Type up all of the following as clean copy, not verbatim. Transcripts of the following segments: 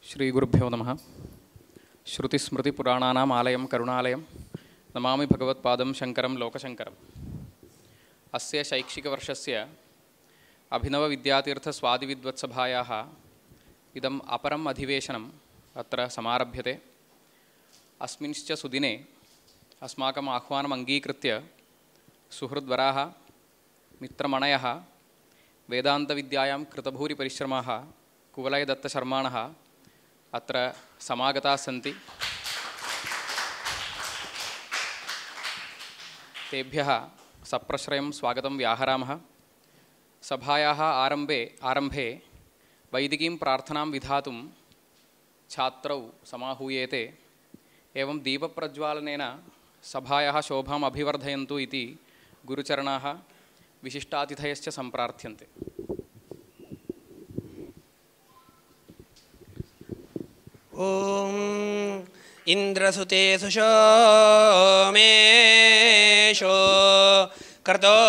ಶ್ರೀ ಗುರುಭ್ಯೋ ನಮಃ. ಶ್ರುತಿಸ್ಮೃತಿಪುರಾಣಾನಾಂ ಆಲಯಂ ಕರುಣಾಲಯಂ ನಮಾಮಿ ಭಗವತ್ಪಾದಂ ಶಂಕರಂ ಲೋಕಶಂಕರಂ. ಅಸ್ಯ ಶೈಕ್ಷಿಕವರ್ಷಸ್ಯ ಅಭಿನವವಿದ್ಯಾತೀರ್ಥಸ್ವಾದಿವಿದ್ವತ್ಸಭಾಯಾः ಇದಂ ಅಪರಂ ಅಧಿವೇಶನಂ ಅತ್ರ ಸಮಾರಭ್ಯತೆ. ಅಸ್ಮಿಂಶ್ಚ ಸುದಿನೆ ಅಸ್ಮಾಕಂ ಆಹ್ವಾನಂ ಅಂಗೀಕೃತ್ಯ ಸುಹೃದ್ವರಾः ಮಿತ್ರಮಣಯः ವೇದಾन्तವಿದ್ಯಾಯಾಂ ಕೃತಭೂರಿ ಪರಿಶ್ರಮಾः ಕುವಲಯದತ್ತಶರ್ಮಾಣः ಅತ್ರ ಸಮಾಗತಾः ಸನ್ತಿ. ತೇಭ್ಯಃ ಸಪ್ರಶ್ರಯಂ ಸ್ವಾಗತಂ ವ್ಯಾಹರಾಮಃ. ಸಭಾಯಾः ಆರಂಭೆ ವೈದಿಕೀಂ ಪ್ರಾರ್ಥನಾಂ ವಿಧಾತುಂ ಛಾತ್ರೌ ಸಮಾಹೂಯೇತೆ. ಏವಂ ದೀಪಪ್ರಜ್ವಾಲನೇನ ಸಭಾಯಾः ಶೋಭಾಂ ಅಭಿವರ್ಧಯन्तु ಇತಿ ಗುರುಚರಣಾः ವಿಶಿಷ್ಟಾತಿಥಯಶ್ಚ ಸಂಪ್ರಾರ್ಥ್ಯಂತೆ. ಓಂ ಇಂದ್ರಸುತೆ ಸುಶೋಮೇಶೋ ಕರ್ತೋಂಬುನಾಯಿ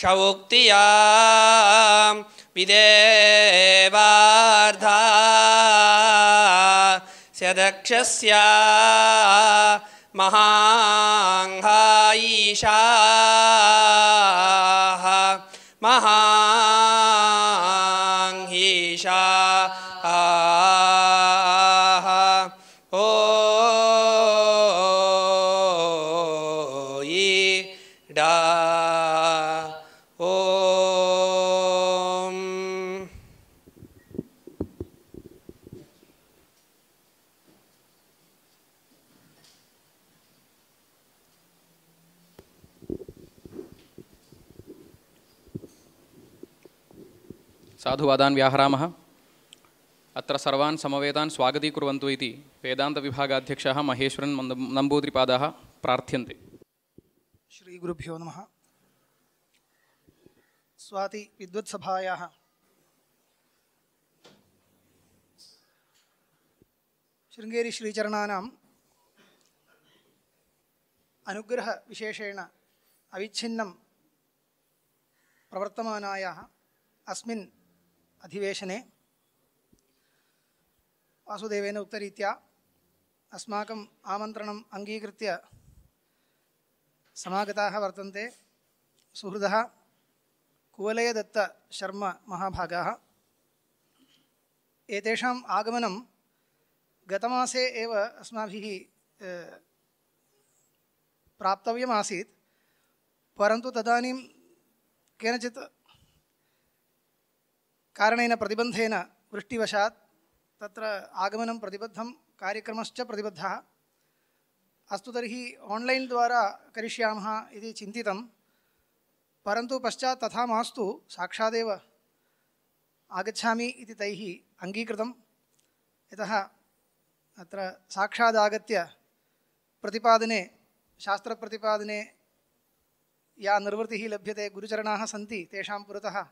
ಶೌಕ್ತಿಯಾಂ ವಿದೇವಾರ್ಧ ಸ್ಯದಕ್ಷಸ್ಯ ಮಹಾಂಘಾಯಿಷಾ ಮಹಾಂಘೀಷಾ ಸಾಧುವಾದಾನ್ ವ್ಯಾಹರಾಮಃ. ಅತ್ರ ಸರ್ವಾನ್ ಸಮವೇತಾನ್ ಸ್ವಾಗತೀಕುರ್ವಂತು ಇತಿ ವೇದಾಂತವಿಭಾಗಾಧ್ಯಕ್ಷಃ ಮಹೇಶ್ವರನ್ ನಂಬೂದ್ರಿಪಾದಾः ಪ್ರಾರ್ಥ್ಯಂತೆ. ಶ್ರೀ ಗುರುಭ್ಯೋ ನಮಃ. ಸ್ವಾತಿ ವಿದ್ವತ್ಸಭಾಯಾः ಶೃಂಗೇರಿ ಶ್ರೀಚರಣಾನಾಂ ಅನುಗ್ರಹ ವಿಶೇಷೇಣ ಅವಿಚ್ಛಿನ್ನಂ ಪ್ರವರ್ತಮಾನಾಯಾः अस्मिन् अधिवेशने वासुदेवेन उक्तरीत्या अस्माकम् आमन्त्रणम् अङ्गीकृत्य समागताः वर्तन्ते सुहृदः कुवलयदत्तशर्मा महाभागाः. एतेषाम् आगमनं गतमासे एव अस्माभिः प्राप्तव्यमासीत्, परन्तु तदानीं केनचित् कारणेन प्रतिबन्धेन वृष्टिवशात् तत्र आगमनं प्रतिबद्धं, कार्यक्रमश्च प्रतिबद्धः. अस्तु तर्हि आन्लैन् द्वारा करिष्यामः इति चिन्तितं, परन्तु पश्चात् तथा मास्तु, साक्षादेव आगच्छामि इति तैः अङ्गीकृतं. यतः अत्र साक्षादागत्य प्रतिपादने, शास्त्रप्रतिपादने या निर्वृतिः लभ्यते, गुरुचरणाः सन्ति, तेषां पुरतः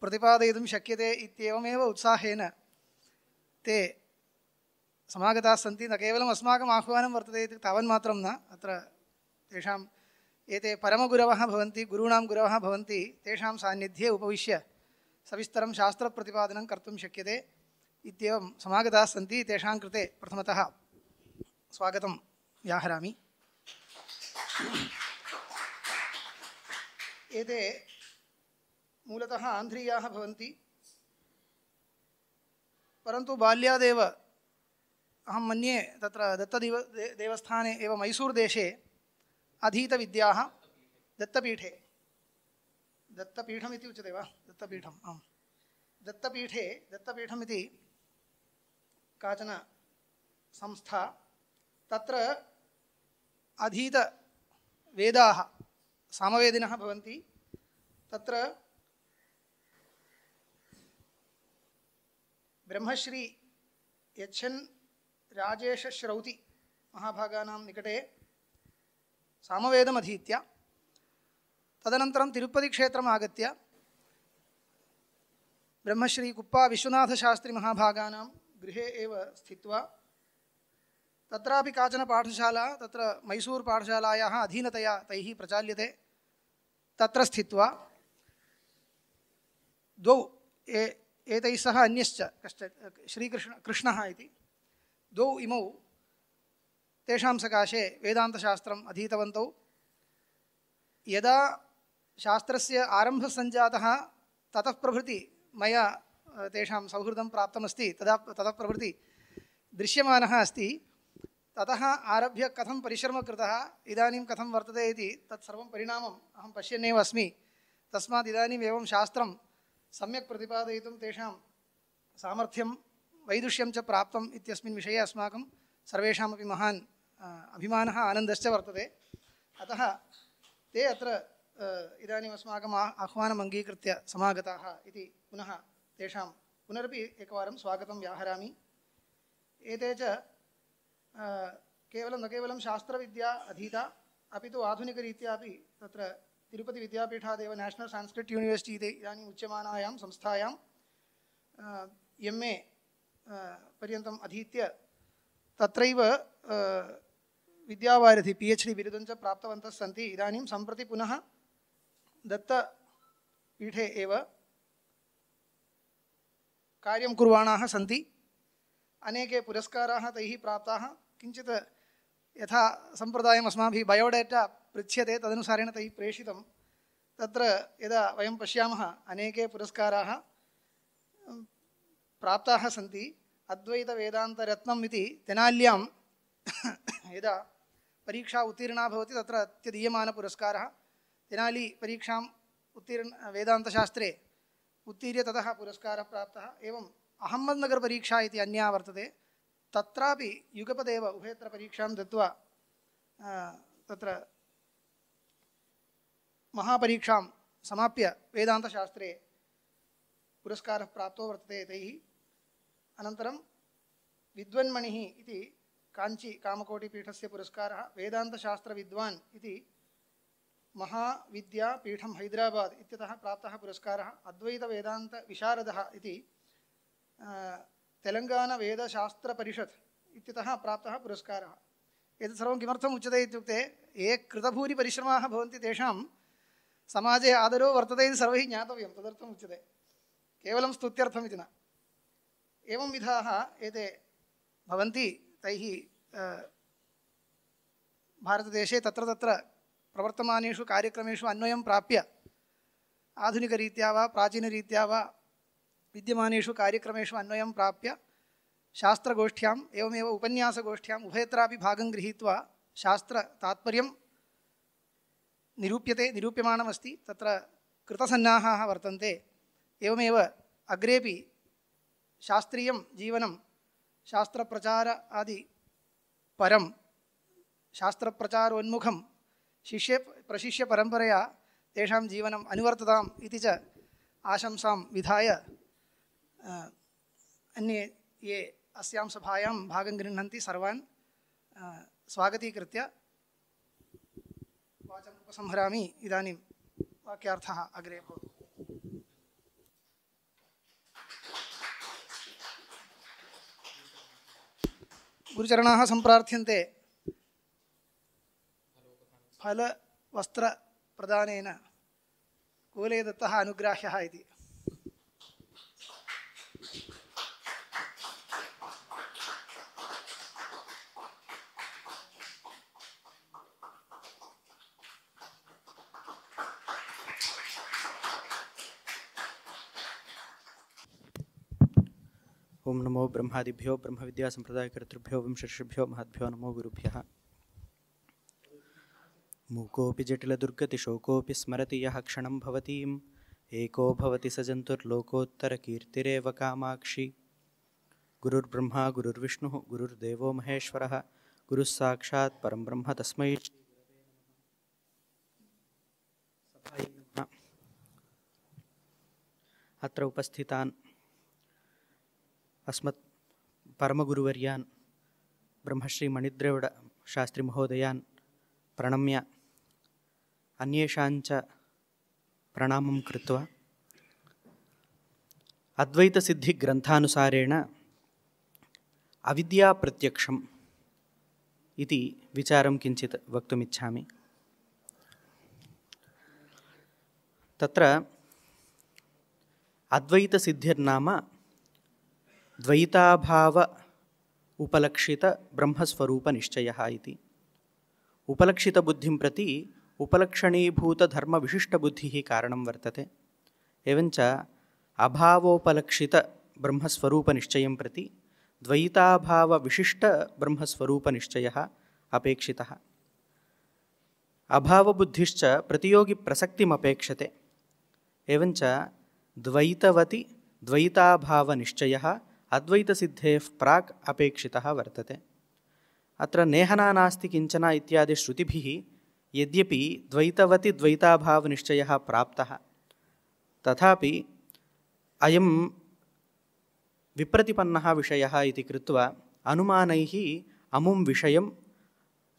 प्रतिपादयितुं शक्यते इत्येवमेव उत्साहेन ते समागताः सन्ति. न केवलम् अस्माकम् आह्वानं वर्तते इति तावन्मात्रं न, अत्र तेषाम् एते परमगुरवः भवन्ति, गुरूणां गुरवः भवन्ति, तेषां सान्निध्ये उपविश्य सविस्तरं शास्त्रप्रतिपादनं कर्तुं शक्यते इत्येवं समागताः सन्ति. तेषां कृते प्रथमतः स्वागतं व्याहरामि. एते मूलतः आन्ध्रीयाः भवन्ति, परन्तु बाल्यादेव अहं मन्ये तत्र दत्तदेवस्थाने एव मैसूरुदेशे अधीतविद्याः दत्तपीठे, दत्तपीठमिति उच्यते वा? दत्तपीठम्, आम्, दत्तपीठमिति काचन संस्था, तत्र अधीतवेदाः सामवेदिनः भवन्ति. तत्र ब्रह्मश्री यच्छन् राजेशश्रौति महाभागानां निकटे सामवेदमधीत्य तदनन्तरं तिरुपतिक्षेत्रम् आगत्य ब्रह्मश्री कुप्पा विश्वनाथशास्त्री महाभागानां गृहे एव स्थित्वा तत्रापि काचन पाठशाला, तत्र मैसूरु पाठशालायाः अधीनतया तैः प्रचाल्यते. तत्र स्थित्वा द्वौ एतैः सह अन्यश्च कश्चित् कृष्णः इति द्वौ इमौ तेषां सकाशे वेदान्तशास्त्रम् अधीतवन्तौ। यदा शास्त्रस्य आरम्भः सञ्जातः ततः प्रभृति मया तेषां सौहृदं प्राप्तमस्ति, ततः प्रभृति दृश्यमानः अस्ति। ततः आरभ्य कथं परिश्रमः कृतः, इदानीं कथं वर्तते इति तत्सर्वं परिणामम् अहं पश्यन्नेव अस्मि। तस्मात् इदानीम् एवं शास्त्रं सम्यक् प्रतिपादयितुं तेषां सामर्थ्यं वैदुष्यं च प्राप्तम् इत्यस्मिन् विषये अस्माकं सर्वेषामपि महान् अभिमानः आनन्दश्च वर्तते। अतः ते अत्र इदानीम् अस्माकम् आह्वानम् अङ्गीकृत्य समागताः इति पुनः तेषां पुनरपि एकवारं स्वागतं व्याहरामि। एते च न केवलं शास्त्रविद्या अधीता, अपि तु आधुनिकरीत्यापि तत्र तिरुपतिविद्यापीठादेव नेशनल् संस्कृत यूनिवर्सिटी इति इदानीम् उच्यमानायां संस्थायां MA पर्यन्तम् अधीत्य तत्रैव विद्यावारिधि PhD बिरुदं च प्राप्तवन्तः सन्ति। इदानीं सम्प्रति पुनः दत्तपीठे एव कार्यं कुर्वाणाः सन्ति। अनेके पुरस्काराः तैः प्राप्ताः। किञ्चित् यथा सम्प्रदायम् अस्माभिः बायोडेटा पृच्छ्यते तदनुसारेण तैः प्रेषितं। तत्र यदा वयं पश्यामः अनेके पुरस्काराः प्राप्ताः सन्ति। अद्वैतवेदान्तरत्नम् इति तेनाल्यां यदा परीक्षा उत्तीर्णा भवति तत्र अत्यदीयमानपुरस्कारः। तेनाली परीक्षाम् वेदान्तशास्त्रे उत्तीर्य ततः पुरस्कारः प्राप्तः। एवम् अहमदनगर परीक्षा इति अन्या वर्तते, तत्रापि युगपदेव उभयत्र परीक्षां दत्वा तत्र महापरीक्षां समाप्य वेदान्तशास्त्रे पुरस्कारः प्राप्तो वर्तते तैः। अनन्तरं विद्वन्मणिः इति काञ्ची कामकोटिपीठस्य पुरस्कारः, वेदान्तशास्त्रविद्वान् इति महाविद्यापीठं हैदराबाद् इत्यतः प्राप्तः पुरस्कारः, अद्वैतवेदान्तविशारदः इति तेलङ्गानावेदशास्त्रपरिषत् इत्यतः प्राप्तः पुरस्कारः। एतत् सर्वं किमर्थम् उच्यते इत्युक्ते ये कृतभूरिपरिश्रमाः भवन्ति तेषां समाजे आदरो वर्तते इति सर्वैः ज्ञातव्यं, तदर्थम् उच्यते, केवलं स्तुत्यर्थमिति न। एवं विधाः एते भवन्ति। तैः भारतदेशे तत्र तत्र प्रवर्तमानेषु कार्यक्रमेषु अन्वयं प्राप्य आधुनिकरीत्या वा प्राचीनरीत्या वा विद्यमानेषु कार्यक्रमेषु अन्वयं प्राप्य शास्त्रगोष्ठ्याम् एवमेव उपन्यासगोष्ठ्याम् उभयत्रापि भागं गृहीत्वा शास्त्रतात्पर्यं निरूप्यमानमस्ति। तत्र कृतसन्नाहाः वर्तन्ते। एवमेव अग्रेपि शास्त्रीयं जीवनं शास्त्रप्रचार आदि परं शास्त्रप्रचारोन्मुखं प्रशिष्यपरम्परया तेषां जीवनम् अनुवर्तताम् इति च आशंसां विधाय अन्ये ये अस्यां सभायां भागं गृह्णन्ति सर्वान् स्वागतीकृत्य वाचम् उपसंहरामि। इदानीं वाक्यार्थः अग्रे भवतु। गुरुचरणाः सम्प्रार्थ्यन्ते। फलवस्त्रप्रदानेन कूले दत्तः अनुग्राह्यः इति। ओं नमो ब्रह्मादिभ्यो ब्रह्मविद्या संप्रदायकर्तृभ्यो विंशर्षिभ्यो महद्भ्यो नमो गुरुभ्यः। मूकोऽपि जटिलदुर्गतिशोकोऽपि स्मरति यः क्षणं भवतीम् एको भवति स जन्तुर्लोकोत्तरकीर्तिरेव कामाक्षि। गुरुर्ब्रह्मा गुरुर्विष्णुः गुरुर्देवो महेश्वरः गुरुः साक्षात् परं ब्रह्म तस्मै अत्र उपस्थितान् अस्मत् परमगुरुवर्यान् ब्रह्मश्री मणिद्रेवड शास्त्री महोदयान् प्रणम्य अन्येषाञ्च प्रणामं कृत्वा अद्वैतसिद्धिग्रन्थानुसारेण अविद्याप्रत्यक्षम् इति विचारं किञ्चित् वक्तुमिच्छामि। तत्र अद्वैतसिद्धिर्नाम द्वैताभाव उपलक्षित ब्रह्मस्वरूपनिश्चयः इति। उपलक्षितबुद्धिं प्रति उपलक्षणीभूतधर्मविशिष्टबुद्धिः कारणं वर्तते। एवञ्च अभावोपलक्षितब्रह्मस्वरूपनिश्चयं प्रति द्वैताभावविशिष्टब्रह्मस्वरूपनिश्चयः अपेक्षितः। अभावबुद्धिश्च प्रतियोगिप्रसक्तिमपेक्षते। एवञ्च द्वैतवति द्वैताभावनिश्चयः अद्वैतसिद्धेः प्राक् अपेक्षितः वर्तते। अत्र नेहना नास्ति किञ्चन इत्यादि श्रुतिभिः यद्यपि द्वैतवति द्वैताभावनिश्चयः प्राप्तः, तथापि अयं विप्रतिपन्नः विषयः इति कृत्वा अनुमानैः अमुं विषयं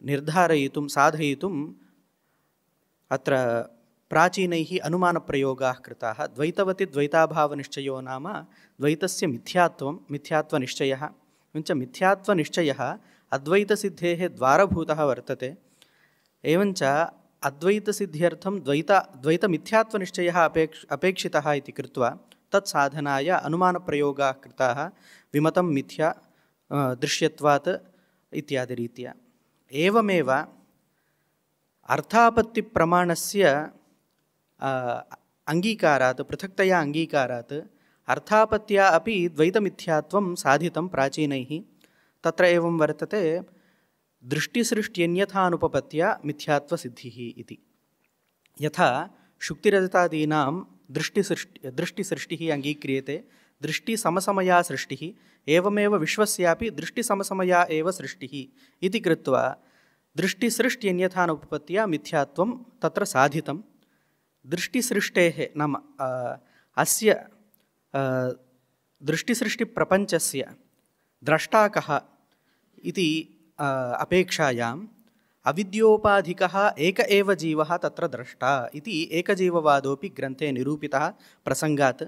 निर्धारयितुं साधयितुम् अत्र प्राचीनैः अनुमानप्रयोगाः कृताः। द्वैतवति द्वैताभावनिश्चयो नाम द्वैतस्य मिथ्यात्वनिश्चयः। एवञ्च मिथ्यात्वनिश्चयः अद्वैतसिद्धेः द्वारभूतः वर्तते। एवञ्च अद्वैतसिद्ध्यर्थं द्वैतमिथ्यात्वनिश्चयः अपेक्षितः इति कृत्वा तत्साधनाय अनुमानप्रयोगाः कृताः। विमतं मिथ्या दृश्यत्वात् इत्यादिरीत्या। एवमेव अर्थापत्तिप्रमाणस्य अङ्गीकारात् पृथक्तया अङ्गीकारात् अर्थापत्त्या अपि द्वैतमिथ्यात्वं साधितं प्राचीनैः। तत्र एवं वर्तते दृष्टिसृष्ट्यन्यथानुपपत्त्या मिथ्यात्वसिद्धिः इति। यथा शुक्तिरजतादीनां दृष्टिसृष्टिः अङ्गीक्रियते, दृष्टिसमसमया सृष्टिः, एवमेव विश्वस्यापि दृष्टिसमसमया एव सृष्टिः इति कृत्वा दृष्टिसृष्ट्यन्यथानुपपत्त्या मिथ्यात्वं तत्र साधितं। दृष्टिसृष्टेः नाम अस्य दृष्टिसृष्टिप्रपञ्चस्य द्रष्टा कः इति अपेक्षायाम् अविद्योपाधिकः एक एव जीवः तत्र द्रष्टा इति एकजीववादोऽपि ग्रन्थे निरूपितः प्रसङ्गात्।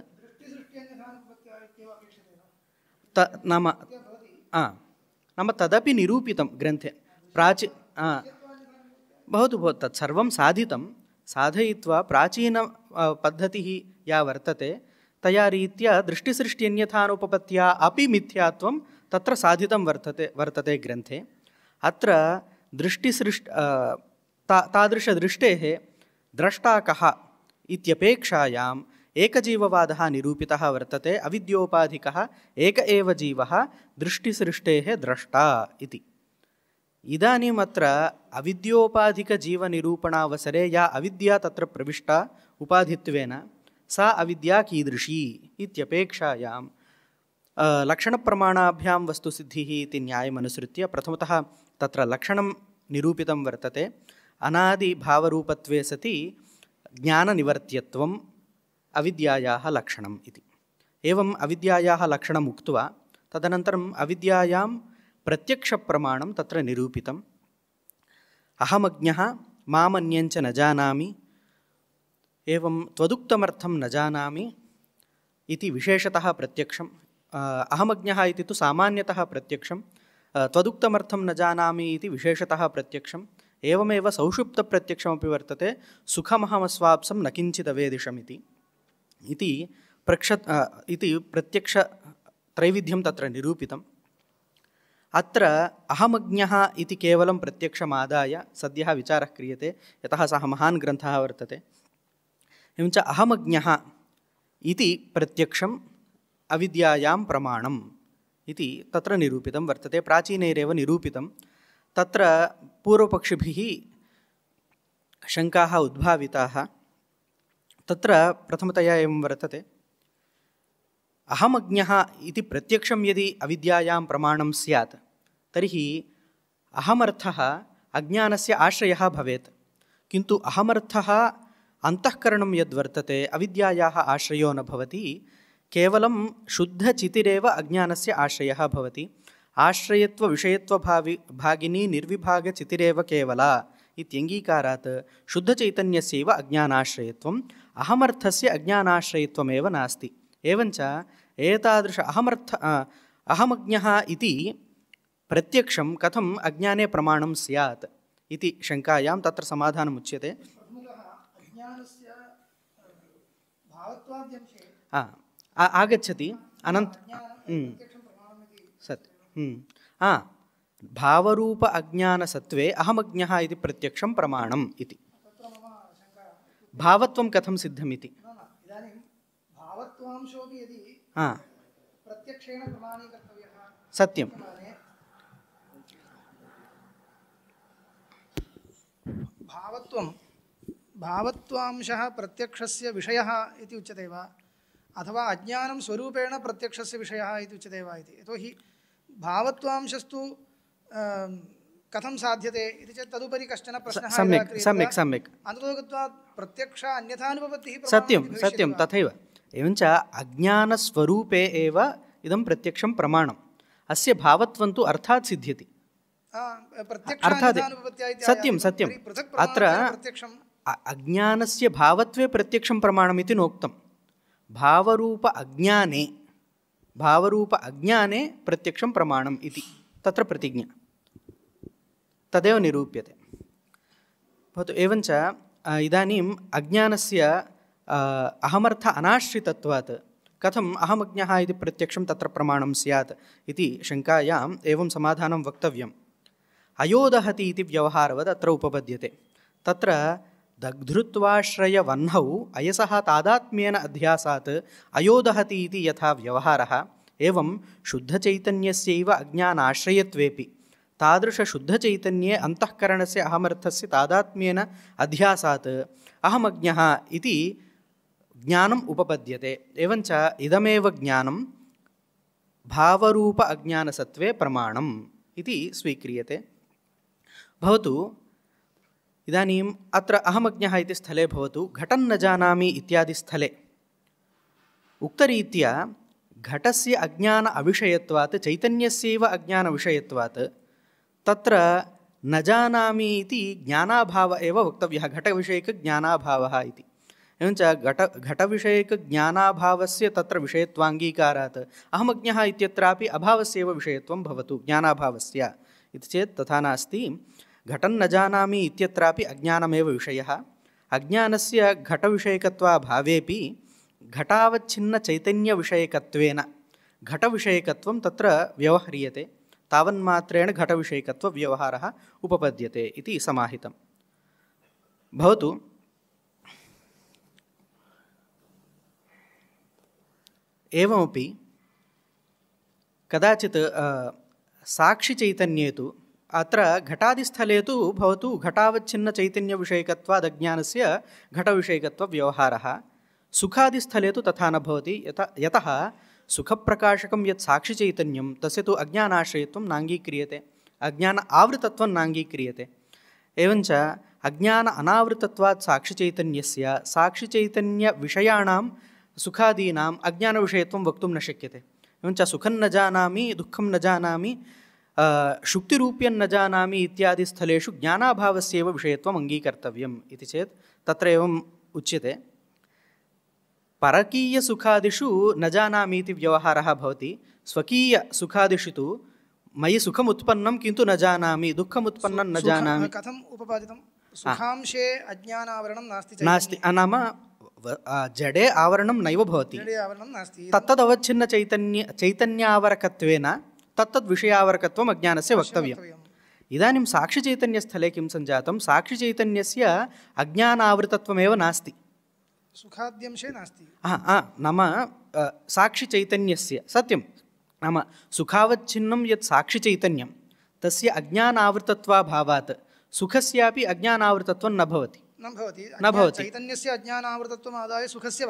नाम तदपि निरूपितं ग्रन्थे भवतु तत्सर्वं साधितं। साधयित्वा प्राचीनपद्धतिः या वर्तते तया रीत्या दृष्टिसृष्ट्यन्यथानुपपत्त्या अपि मिथ्यात्वं तत्र साधितं वर्तते ग्रन्थे। अत्र तादृशदृष्टेः द्रष्टा कः इत्यपेक्षायाम् एकजीववादः निरूपितः वर्तते। अविद्योपाधिकः एक एव जीवः दृष्टिसृष्टेः द्रष्टा इति। इदानीम् अत्र अविद्योपाधिकजीवनिरूपणावसरे या अविद्या तत्र प्रविष्टा उपाधित्वेन सा अविद्या कीदृशी इत्यपेक्षायां लक्षणप्रमाणाभ्यां वस्तुसिद्धिः इति न्यायमनुसृत्य प्रथमतः तत्र लक्षणं निरूपितं वर्तते। अनादिभावरूपत्वे सति ज्ञाननिवर्त्यत्वम् अविद्यायाः लक्षणम् इति। एवम् अविद्यायाः लक्षणम् उक्त्वा तदनन्तरम् अविद्यायां प्रत्यक्षप्रमाणं तत्र निरूपितम्। अहमज्ञः मामन्यञ्च न जानामि, एवं त्वदुक्तमर्थं न जानामि इति विशेषतः प्रत्यक्षम्। अहमज्ञः इति तु सामान्यतः प्रत्यक्षं, त्वदुक्तमर्थं न जानामि इति विशेषतः प्रत्यक्षम्। एवमेव सौषुप्तप्रत्यक्षमपि वर्तते, सुखमहमस्वाप्सं न किञ्चिदवेदिशम् इति प्रत्यक्षत्रैविध्यं तत्र निरूपितम्। अत्र अहमज्ञः इति केवलं प्रत्यक्षमादाय सद्यः विचारः क्रियते, यतः सः महान् ग्रन्थः वर्तते। एवञ्च अहमज्ञः इति प्रत्यक्षम् अविद्यायां प्रमाणम् इति तत्र निरूपितं वर्तते, प्राचीनैरेव निरूपितं। तत्र पूर्वपक्षिभिः शङ्काः उद्भाविताः। तत्र प्रथमतया एवं वर्तते, अहमज्ञः इति प्रत्यक्षं यदि अविद्यायां प्रमाणं स्यात् तर्हि अहमर्थः अज्ञानस्य आश्रयः भवेत्, किन्तु अहमर्थः अन्तःकरणं यद्वर्तते अविद्यायाः आश्रयो न भवति, केवलं शुद्धचितिरेव अज्ञानस्य आश्रयः भवति। आश्रयत्वविषयत्वभागिनी निर्विभागचितिरेव केवला इत्यङ्गीकारात् शुद्धचैतन्यस्यैव अज्ञानाश्रयत्वम्, अहमर्थस्य अज्ञानाश्रयत्वमेव नास्ति। एवञ्च एतादृश अहमज्ञः इति प्रत्यक्षं कथम् अज्ञाने प्रमाणं स्यात् इति शङ्कायां तत्र समाधानम् उच्यते। आगच्छति अनन्त सत्यं भावरूप अज्ञानसत्त्वे अहमज्ञः इति प्रत्यक्षं प्रमाणम् इति भावत्वं कथं सिद्धमिति इदानीं भावत्वांशोऽपि यदि प्रत्यक्षेण प्रमाणीकर्तव्यः सत्यं भावत्वांशः प्रत्यक्षस्य विषयः इति उच्यते वा अथवा अज्ञानं स्वरूपेण प्रत्यक्षस्य विषयः इति उच्यते वा इति यतोहि भावत्वांशस्तु कथं साध्यते इति चेत् तदुपरि कश्चन प्रश्नः सम्यक् अन्ततो गत्वा प्रत्यक्ष अन्यथानुपपत्तिः सत्यं तथैव एवञ्च अज्ञानस्वरूपे एव इदं प्रत्यक्षं प्रमाणम् अस्य भावत्वं तु अर्थात् सिद्ध्यति अर्थात् सत्यं अत्र अज्ञानस्य भावत्वे प्रत्यक्षं प्रमाणमिति नोक्तं भावरूप अज्ञाने प्रत्यक्षं प्रमाणम् इति तत्र प्रतिज्ञा तदेव निरूप्यते भवतु एवञ्च इदानीम् अज्ञानस्य अहमर्थ अनाश्रितत्वात् कथम् अहमज्ञः इति प्रत्यक्षं तत्र प्रमाणं स्यात् इति शङ्कायाम् एवं समाधानं वक्तव्यम् अयोदहति इति व्यवहारवत् अत्र उपपद्यते तत्र दग्धृत्वाश्रयवह्नौ अयसः तादात्म्येन अध्यासात् अयोदहति इति यथा व्यवहारः एवं शुद्धचैतन्यस्यैव अज्ञानाश्रयत्वेपि तादृशशुद्धचैतन्ये अन्तःकरणस्य अहमर्थस्य तादात्म्येन अध्यासात् अहमज्ञः इति ज्ञानम् उपपद्यते एवञ्च इदमेव ज्ञानं भावरूप अज्ञानसत्त्वे प्रमाणम् इति स्वीक्रियते भवतु इदानीम् अत्र अहमज्ञः इति स्थले भवतु घटं न जानामि इत्यादि स्थले उक्तरीत्या घटस्य अज्ञान अविषयत्वात् चैतन्यस्यैव अज्ञानविषयत्वात् तत्र न जानामि इति ज्ञानाभाव एव वक्तव्यः घटविषयकज्ञानाभावः इति एवञ्च घटविषयकज्ञानाभावस्य तत्र विषयत्वाङ्गीकारात् अहमज्ञः इत्यत्रापि अभावस्यैव विषयत्वं भवतु ज्ञानाभावस्य इति चेत् तथा नास्ति घटं न जानामि इत्यत्रापि अज्ञानमेव विषयः अज्ञानस्य घटविषयकत्वाभावेपि घटावच्छिन्नचैतन्यविषयकत्वेन घटविषयकत्वं तत्र व्यवह्रियते तावन्मात्रेण घटविषयकत्वव्यवहारः उपपद्यते इति समाहितं भवतु एवमपि कदाचित् साक्षिचैतन्ये तु अत्र घटादिस्थले तु भवतु घटावच्छिन्नचैतन्यविषयकत्वादज्ञानस्य घटविषयकत्वव्यवहारः सुखादिस्थले तु तथा न भवति यतः सुखप्रकाशकं यत् साक्षिचैतन्यं तस्य तु अज्ञानाश्रयत्वं नाङ्गीक्रियते अज्ञान आवृतत्वं नाङ्गीक्रियते एवञ्च अज्ञान अनावृतत्वात् साक्षिचैतन्यस्य साक्षिचैतन्यविषयाणां सुखादीनाम् अज्ञानविषयत्वं वक्तुं न शक्यते एवञ्च सुखं न जानामि दुःखं न जानामि शुक्तिरूप्यं न जानामि इत्यादि स्थलेषु ज्ञानाभावस्यैव विषयत्वम् अङ्गीकर्तव्यम् इति चेत् तत्र एवम् उच्यते परकीयसुखादिषु न जानामि इति व्यवहारः भवति स्वकीयसुखादिषु तु मयि सुखमुत्पन्नं किन्तु न जानामि दुःखमुत्पन्नं न जानामि कथम् उपपादितं सुखांशे अज्ञानावरणं नास्ति नाम जडे आवरणं नैव भवति तत्तदवच्छिन्नचैतन्यावरकत्वेन तत्तद्विषयावरकत्वम् अज्ञानस्य वक्तव्यम् इदानीं साक्षिचैतन्यस्थले किं सञ्जातं साक्षिचैतन्यस्य अज्ञानावृतत्वमेव नास्ति सुखाद्यंशे नास्ति नाम साक्षिचैतन्यस्य सत्यं नाम सुखावच्छिन्नं यत् साक्षिचैतन्यं तस्य अज्ञानावृतत्वाभावात् सुखस्यापि अज्ञानावृतत्वं न भवति चैतन्यस्य अज्ञानावृतत्वम् आदाय सुखस्य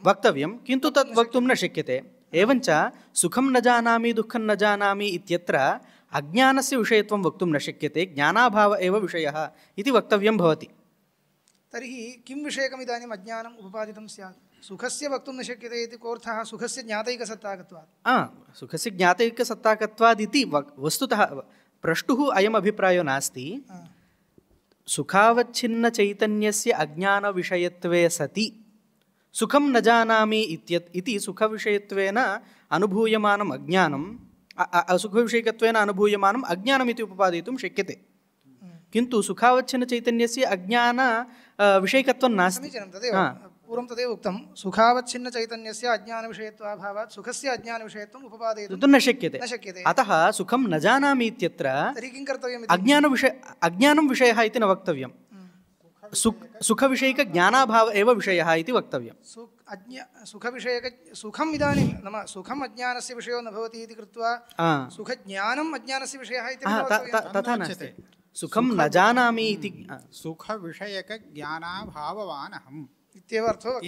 वक्तव्यं किन्तु तत् वक्तुं न शक्यते एवञ्च सुखं न जानामि दुःखं न जानामि इत्यत्र अज्ञानस्य विषयत्वं वक्तुं न शक्यते ज्ञानाभाव एव विषयः इति वक्तव्यं भवति तर्हि किं विषयकम् इदानीम् अज्ञानम् उपपादितं स्यात् सुखस्य वक्तुं न शक्यते इति कोऽर्थः सुखस्य ज्ञातैकसत्ताकत्वात् सुखस्य ज्ञातैकसत्ताकत्वादिति वस्तुतः प्रष्टुः अयम् अभिप्रायो नास्ति सुखावच्छिन्नचैतन्यस्य अज्ञानविषयत्वे सति सुखं न जानामि इति सुखविषयत्वेन अनुभूयमानम् अज्ञानं सुखविषयकत्वेन अनुभूयमानम् अज्ञानम् इति उपपादयितुं शक्यते किन्तु सुखावच्छिन्नचैतन्यस्य अज्ञान विषयकत्वं नास्ति पूर्वं तदेव उक्तं सुखावच्छिन्नचैतन्यस्य अज्ञानविषयत्वाभावात् सुखस्य अज्ञानविषयत्वम् उपपादयितुं तु न शक्यते न शक्यते अतः सुखं न जानामि इत्यत्र तर्हि किं कर्तव्यम् अज्ञानं विषयः इति न वक्तव्यं सुखविषयिकज्ञानाभाव एव विषयः इति वक्तव्यं सुखम् इदानीं नाम सुखम् अज्ञानस्य विषयो न भवति इति कृत्वा सुखज्ञानम् अज्ञानस्य विषयः इति तथा नास्ति सुखं न जानामि इति सुखविषयकज्ञानाभाववान् अहम् इत्येव अर्थः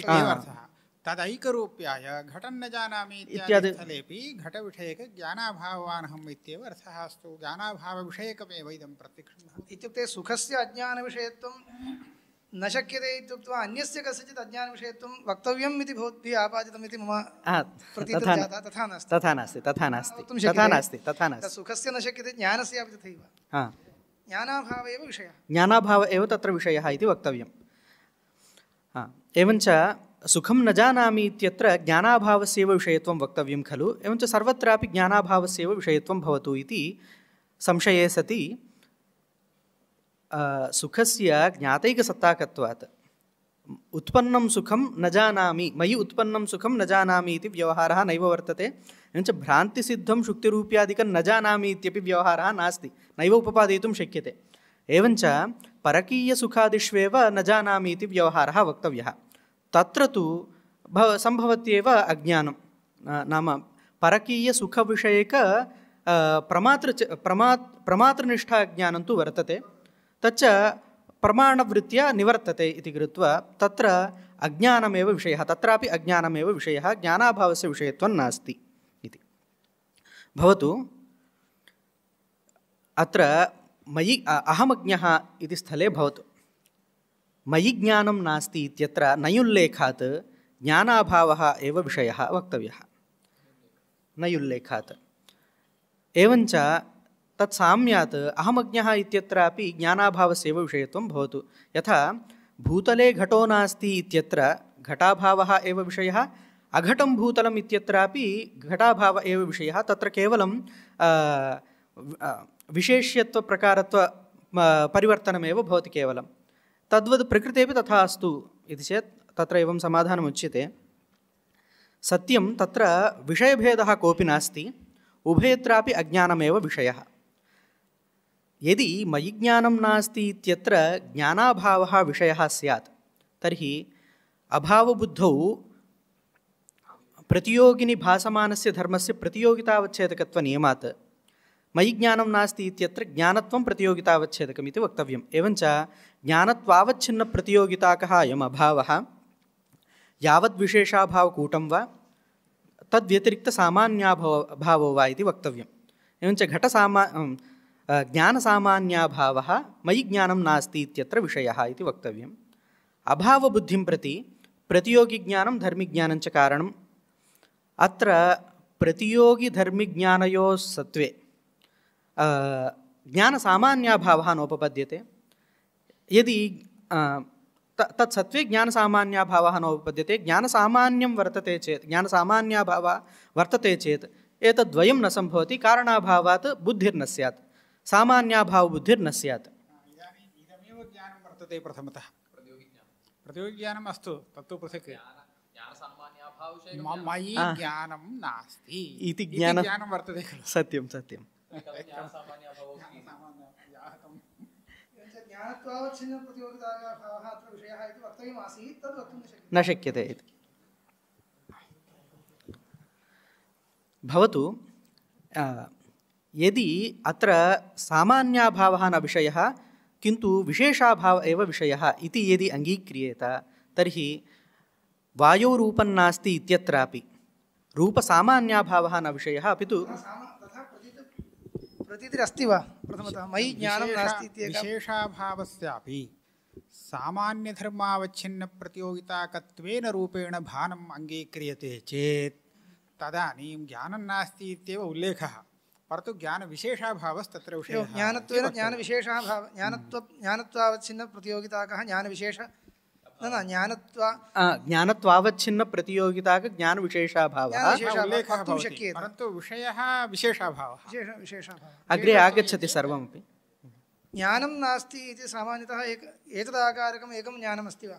तदैकरूप्याय घटं न जानामि इत्यादि स्थलेपि घटविषयकज्ञानाभाववान् अहम् इत्येव अर्थः अस्तु ज्ञानाभावविषयकमेव इदं प्रत्यक्षं इत्युक्ते सुखस्य अज्ञानविषयत्वं न शक्यते इत्युक्त्वा अन्यस्य कस्यचित् अज्ञानविषयत्वं वक्तव्यम् इति भवद्भिः आपादितम् इति मम प्रतीतिः जाता तथा नास्ति सुखस्य न शक्यते ज्ञानस्यापि तथैव ज्ञानाभाव एव विषयः ज्ञानाभाव एव तत्र विषयः इति वक्तव्यम् एवञ्च सुखं न जानामि इत्यत्र ज्ञानाभावस्यैव विषयत्वं वक्तव्यं खलु एवञ्च सर्वत्रापि ज्ञानाभावस्यैव विषयत्वं भवतु इति संशये सति सुखस्य ज्ञातैकसत्ताकत्वात् उत्पन्नं सुखं न जानामि मयि उत्पन्नं सुखं न जानामि इति व्यवहारः नैव वर्तते एवञ्च भ्रान्तिसिद्धं शुक्तिरूप्यादिकं न जानामि इत्यपि व्यवहारः नास्ति नैव उपपादयितुं शक्यते एवञ्च परकीयसुखादिष्वेव न जानामि इति व्यवहारः वक्तव्यः तत्र तु सम्भवत्येव अज्ञानं नाम परकीयसुखविषयक प्रमातृनिष्ठा अज्ञानं तु वर्तते तच्च प्रमाणवृत्त्या निवर्तते इति कृत्वा तत्र अज्ञानमेव विषयः तत्रापि अज्ञानमेव विषयः ज्ञानाभावस्य विषयत्वं नास्ति इति भवतु अत्र मयि अहमज्ञः इति स्थले भवतु मयि ज्ञानं नास्ति इत्यत्र नयुल्लेखात् ज्ञानाभावः एव विषयः वक्तव्यः नयुल्लेखात् एवञ्च तत्साम्यात् अहमज्ञः इत्यत्रापि ज्ञानाभावस्यैव विषयत्वं भवतु यथा भूतले घटो नास्ति इत्यत्र घटाभावः एव विषयः अघटं भूतलम् इत्यत्रापि घटाभाव एव विषयः तत्र केवलं विशेष्यत्वप्रकारत्व परिवर्तनमेव भवति केवलं तद्वद् प्रकृतेपि तथा अस्तु इति चेत् तत्र एवं समाधानमुच्यते सत्यं तत्र विषयभेदः कोऽपि नास्ति उभयत्रापि अज्ञानमेव विषयः यदि मयि ज्ञानं नास्ति इत्यत्र ज्ञानाभावः विषयः स्यात् तर्हि अभावबुद्धौ प्रतियोगिनि भासमानस्य धर्मस्य प्रतियोगितावच्छेदकत्वनियमात् मयि ज्ञानं नास्ति इत्यत्र ज्ञानत्वं प्रतियोगितावच्छेदकम् इति वक्तव्यम् एवञ्च ज्ञानत्वावच्छिन्नप्रतियोगिताकः अयम् अभावः यावद्विशेषाभावकूटं वा तद्व्यतिरिक्तसामान्याभावो वा इति वक्तव्यम् एवञ्च ज्ञानसामान्याभावः मयि ज्ञानं नास्ति इत्यत्र विषयः इति वक्तव्यम् अभावबुद्धिं प्रति प्रतियोगिज्ञानं धर्मिज्ञानञ्च कारणम् अत्र प्रतियोगिधर्मिज्ञानयोः सत्त्वे ज्ञानसामान्याभावः नोपपद्यते यदि तत्सत्त्वे ज्ञानसामान्याभावः नोपपद्यते ज्ञानसामान्यं वर्तते चेत् ज्ञानसामान्याभावः वर्तते चेत् एतद्वयं न सम्भवति कारणाभावात् बुद्धिर्न स्यात् सामान्याभावबुद्धिर्न स्यात् इदमेव ज्ञानं वर्तते प्रथमतः प्रतियोगिज्ञानम् अस्तु तत्तु पृथक् मयि ज्ञानं नास्ति इति ज्ञानं वर्तते खलु सत्यं न शक्यते इति भवतु यदि अत्र सामान्याभावः न विषयः किन्तु विशेषाभाव एव विषयः इति यदि अङ्गीक्रियेत तर्हि वायोरूपन्नास्ति इत्यत्रापि रूपसामान्याभावः न विषयः अपि तु प्रतीतिरस्ति वा प्रथमतः मयि ज्ञानं नास्ति इति विशेषाभावस्यापि सामान्यधर्मावच्छिन्नप्रतियोगिताकत्वेन रूपेण भानम् अङ्गीक्रियते चेत् तदानीं ज्ञानं नास्ति इत्येव उल्लेखः परन्तु ज्ञानविशेषाभावस्तत्र विषयः ज्ञानत्वेन ज्ञानविशेषः भाव ज्ञानत्वावच्छिन्नप्रतियोगिताकः ज्ञानविशेष न ज्ञानत्वावच्छिन्नप्रतियोगिताक ज्ञानविशेषाभावः उल्लेखः भवति परन्तु विषयः विशेषाभावः अग्रे आगच्छति सर्वमपि ज्ञानं नास्ति इति सामान्यतः एतदाकारकम् एकं ज्ञानमस्ति वा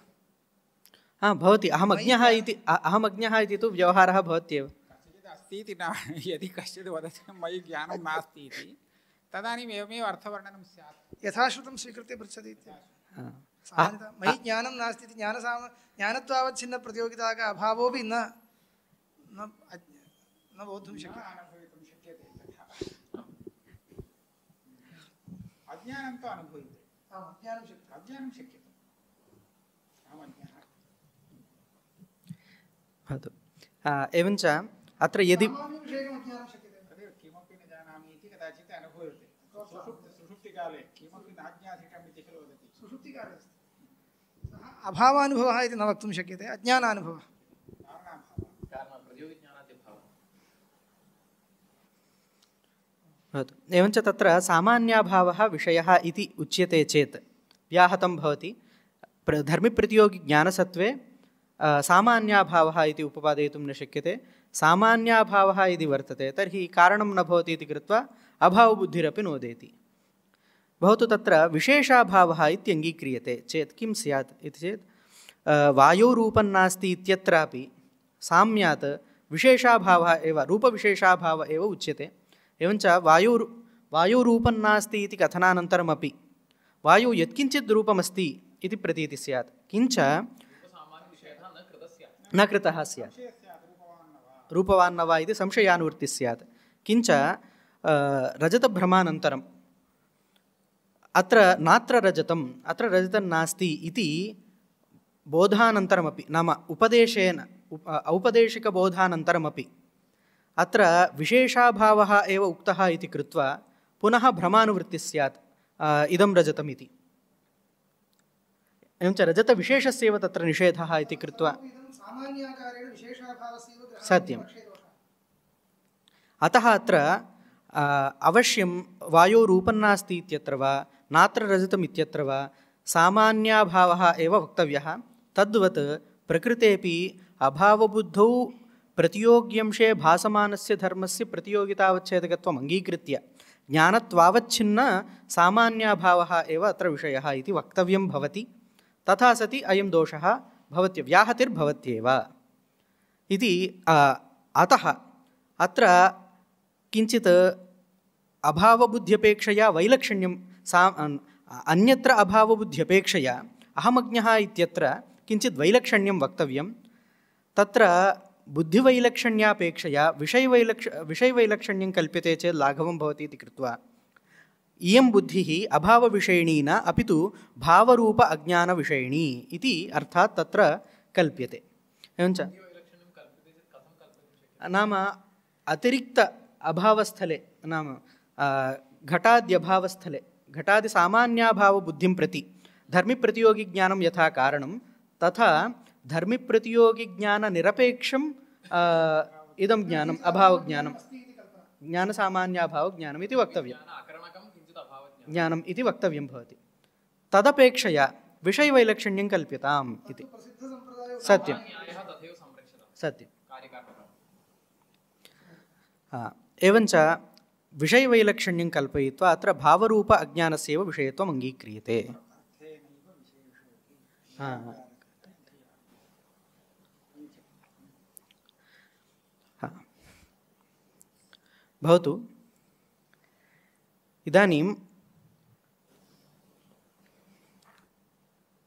भवति अहमज्ञः इति तु व्यवहारः भवत्येव। कस्यचित् अस्ति इति न, यदि कश्चित् वदति मयि ज्ञानं नास्ति इति तदानीम् एवमेव अर्थवर्णनं स्यात्। यथाश्रुतं स्वीकृत्य पृच्छति मयि ज्ञानं नास्ति इति ज्ञानत्वावच्छिन्नप्रतियोगितायाः अभावोऽपि न बोद्धुं शक्यते। अनुभवितुं शक्यते तथा। अज्ञानं तु अनुभूयते। अज्ञानं शक्यते। एवञ्च अत्र यदि किमपि न जानामि इति कदाचित् अनुभूयते। सुषुप्तिकाले किमपि नाज्ञाधिकम् इति खलु वदति। सुषुप्तिकाले अभावानुभवः इति न वक्तुं शक्यते, अज्ञानानुभवः। एवञ्च तत्र सामान्याभावः विषयः इति उच्यते चेत् व्याहतं भवति। धर्मिप्रतियोगिज्ञानसत्त्वे सामान्याभावः इति उपपादयितुं न शक्यते। सामान्याभावः यदि वर्तते तर्हि कारणं न भवति इति कृत्वा अभावबुद्धिरपि नोदेति। भवतु तत्र विशेषाभावः इत्यङ्गीक्रियते चेत् किं स्यात् इति चेत् वायोरूपन्नास्ति इत्यत्रापि साम्यात् विशेषाभावः एव, रूपविशेषाभावः एव उच्यते। एवञ्च वायोरूपन्नास्ति इति कथनानन्तरमपि वायौ यत्किञ्चित् रूपमस्ति इति प्रतीतिः स्यात्, किञ्च न कृतः स्यात्, रूपवान् न वा इति संशयानुवृत्तिः स्यात्। किञ्च रजतभ्रमानन्तरम् अत्र नात्र रजतम् अत्र रजतं नास्ति इति बोधानन्तरमपि, नाम औपदेशिकबोधानन्तरमपि अत्र विशेषाभावः एव उक्तः इति कृत्वा पुनः भ्रमानुवृत्तिः स्यात् इदं रजतम् इति। एवञ्च रजतविशेषस्यैव तत्र निषेधः इति कृत्वा सत्यम्। अतः अत्र अवश्यं वायोरूपन्नास्ति इत्यत्र वा नात्र रजतम् इत्यत्र वा सामान्याभावः एव वक्तव्यः। तद्वत् प्रकृतेपि अभावबुद्धौ प्रतियोग्यंशे भासमानस्य धर्मस्य प्रतियोगितावच्छेदकत्वम् अङ्गीकृत्य ज्ञानत्वावच्छिन्न सामान्याभावः एव अत्र विषयः इति वक्तव्यं भवति। तथा सति अयं दोषः भवति, व्याहतिर्भवत्येव इति। अतः अत्र किञ्चित् अभावबुद्ध्यपेक्षया वैलक्षण्यं अन्यत्र अभावबुद्ध्यपेक्षया अहमज्ञः इत्यत्र किञ्चित् वैलक्षण्यं वक्तव्यं। तत्र बुद्धिवैलक्षण्यापेक्षया विषयवैलक्षण्यं कल्प्यते चेत् लाघवं भवति इति कृत्वा इयं बुद्धिः अभावविषयिणी न अपि तु भावरूप अज्ञानविषयिणी इति अर्थात् तत्र कल्प्यते। एवञ्च नाम अतिरिक्त अभावस्थले, नाम घटाद्यभावस्थले घटादिसामान्याभावबुद्धिं प्रति धर्मिप्रतियोगिज्ञानं यथा कारणं तथा धर्मिप्रतियोगिज्ञाननिरपेक्षं इदं ज्ञानम् अभावज्ञानं ज्ञानसामान्याभावज्ञानम् इति वक्तव्यं, ज्ञानम् इति वक्तव्यं भवति। तदपेक्षया विषयवैलक्षण्यं कल्प्यताम् इति। सत्यं सत्यं। एवञ्च विषयवैलक्षण्यं कल्पयित्वा अत्र भावरूप अज्ञानस्यैव विषयत्वम् अङ्गीक्रियते। भवतु इदानीं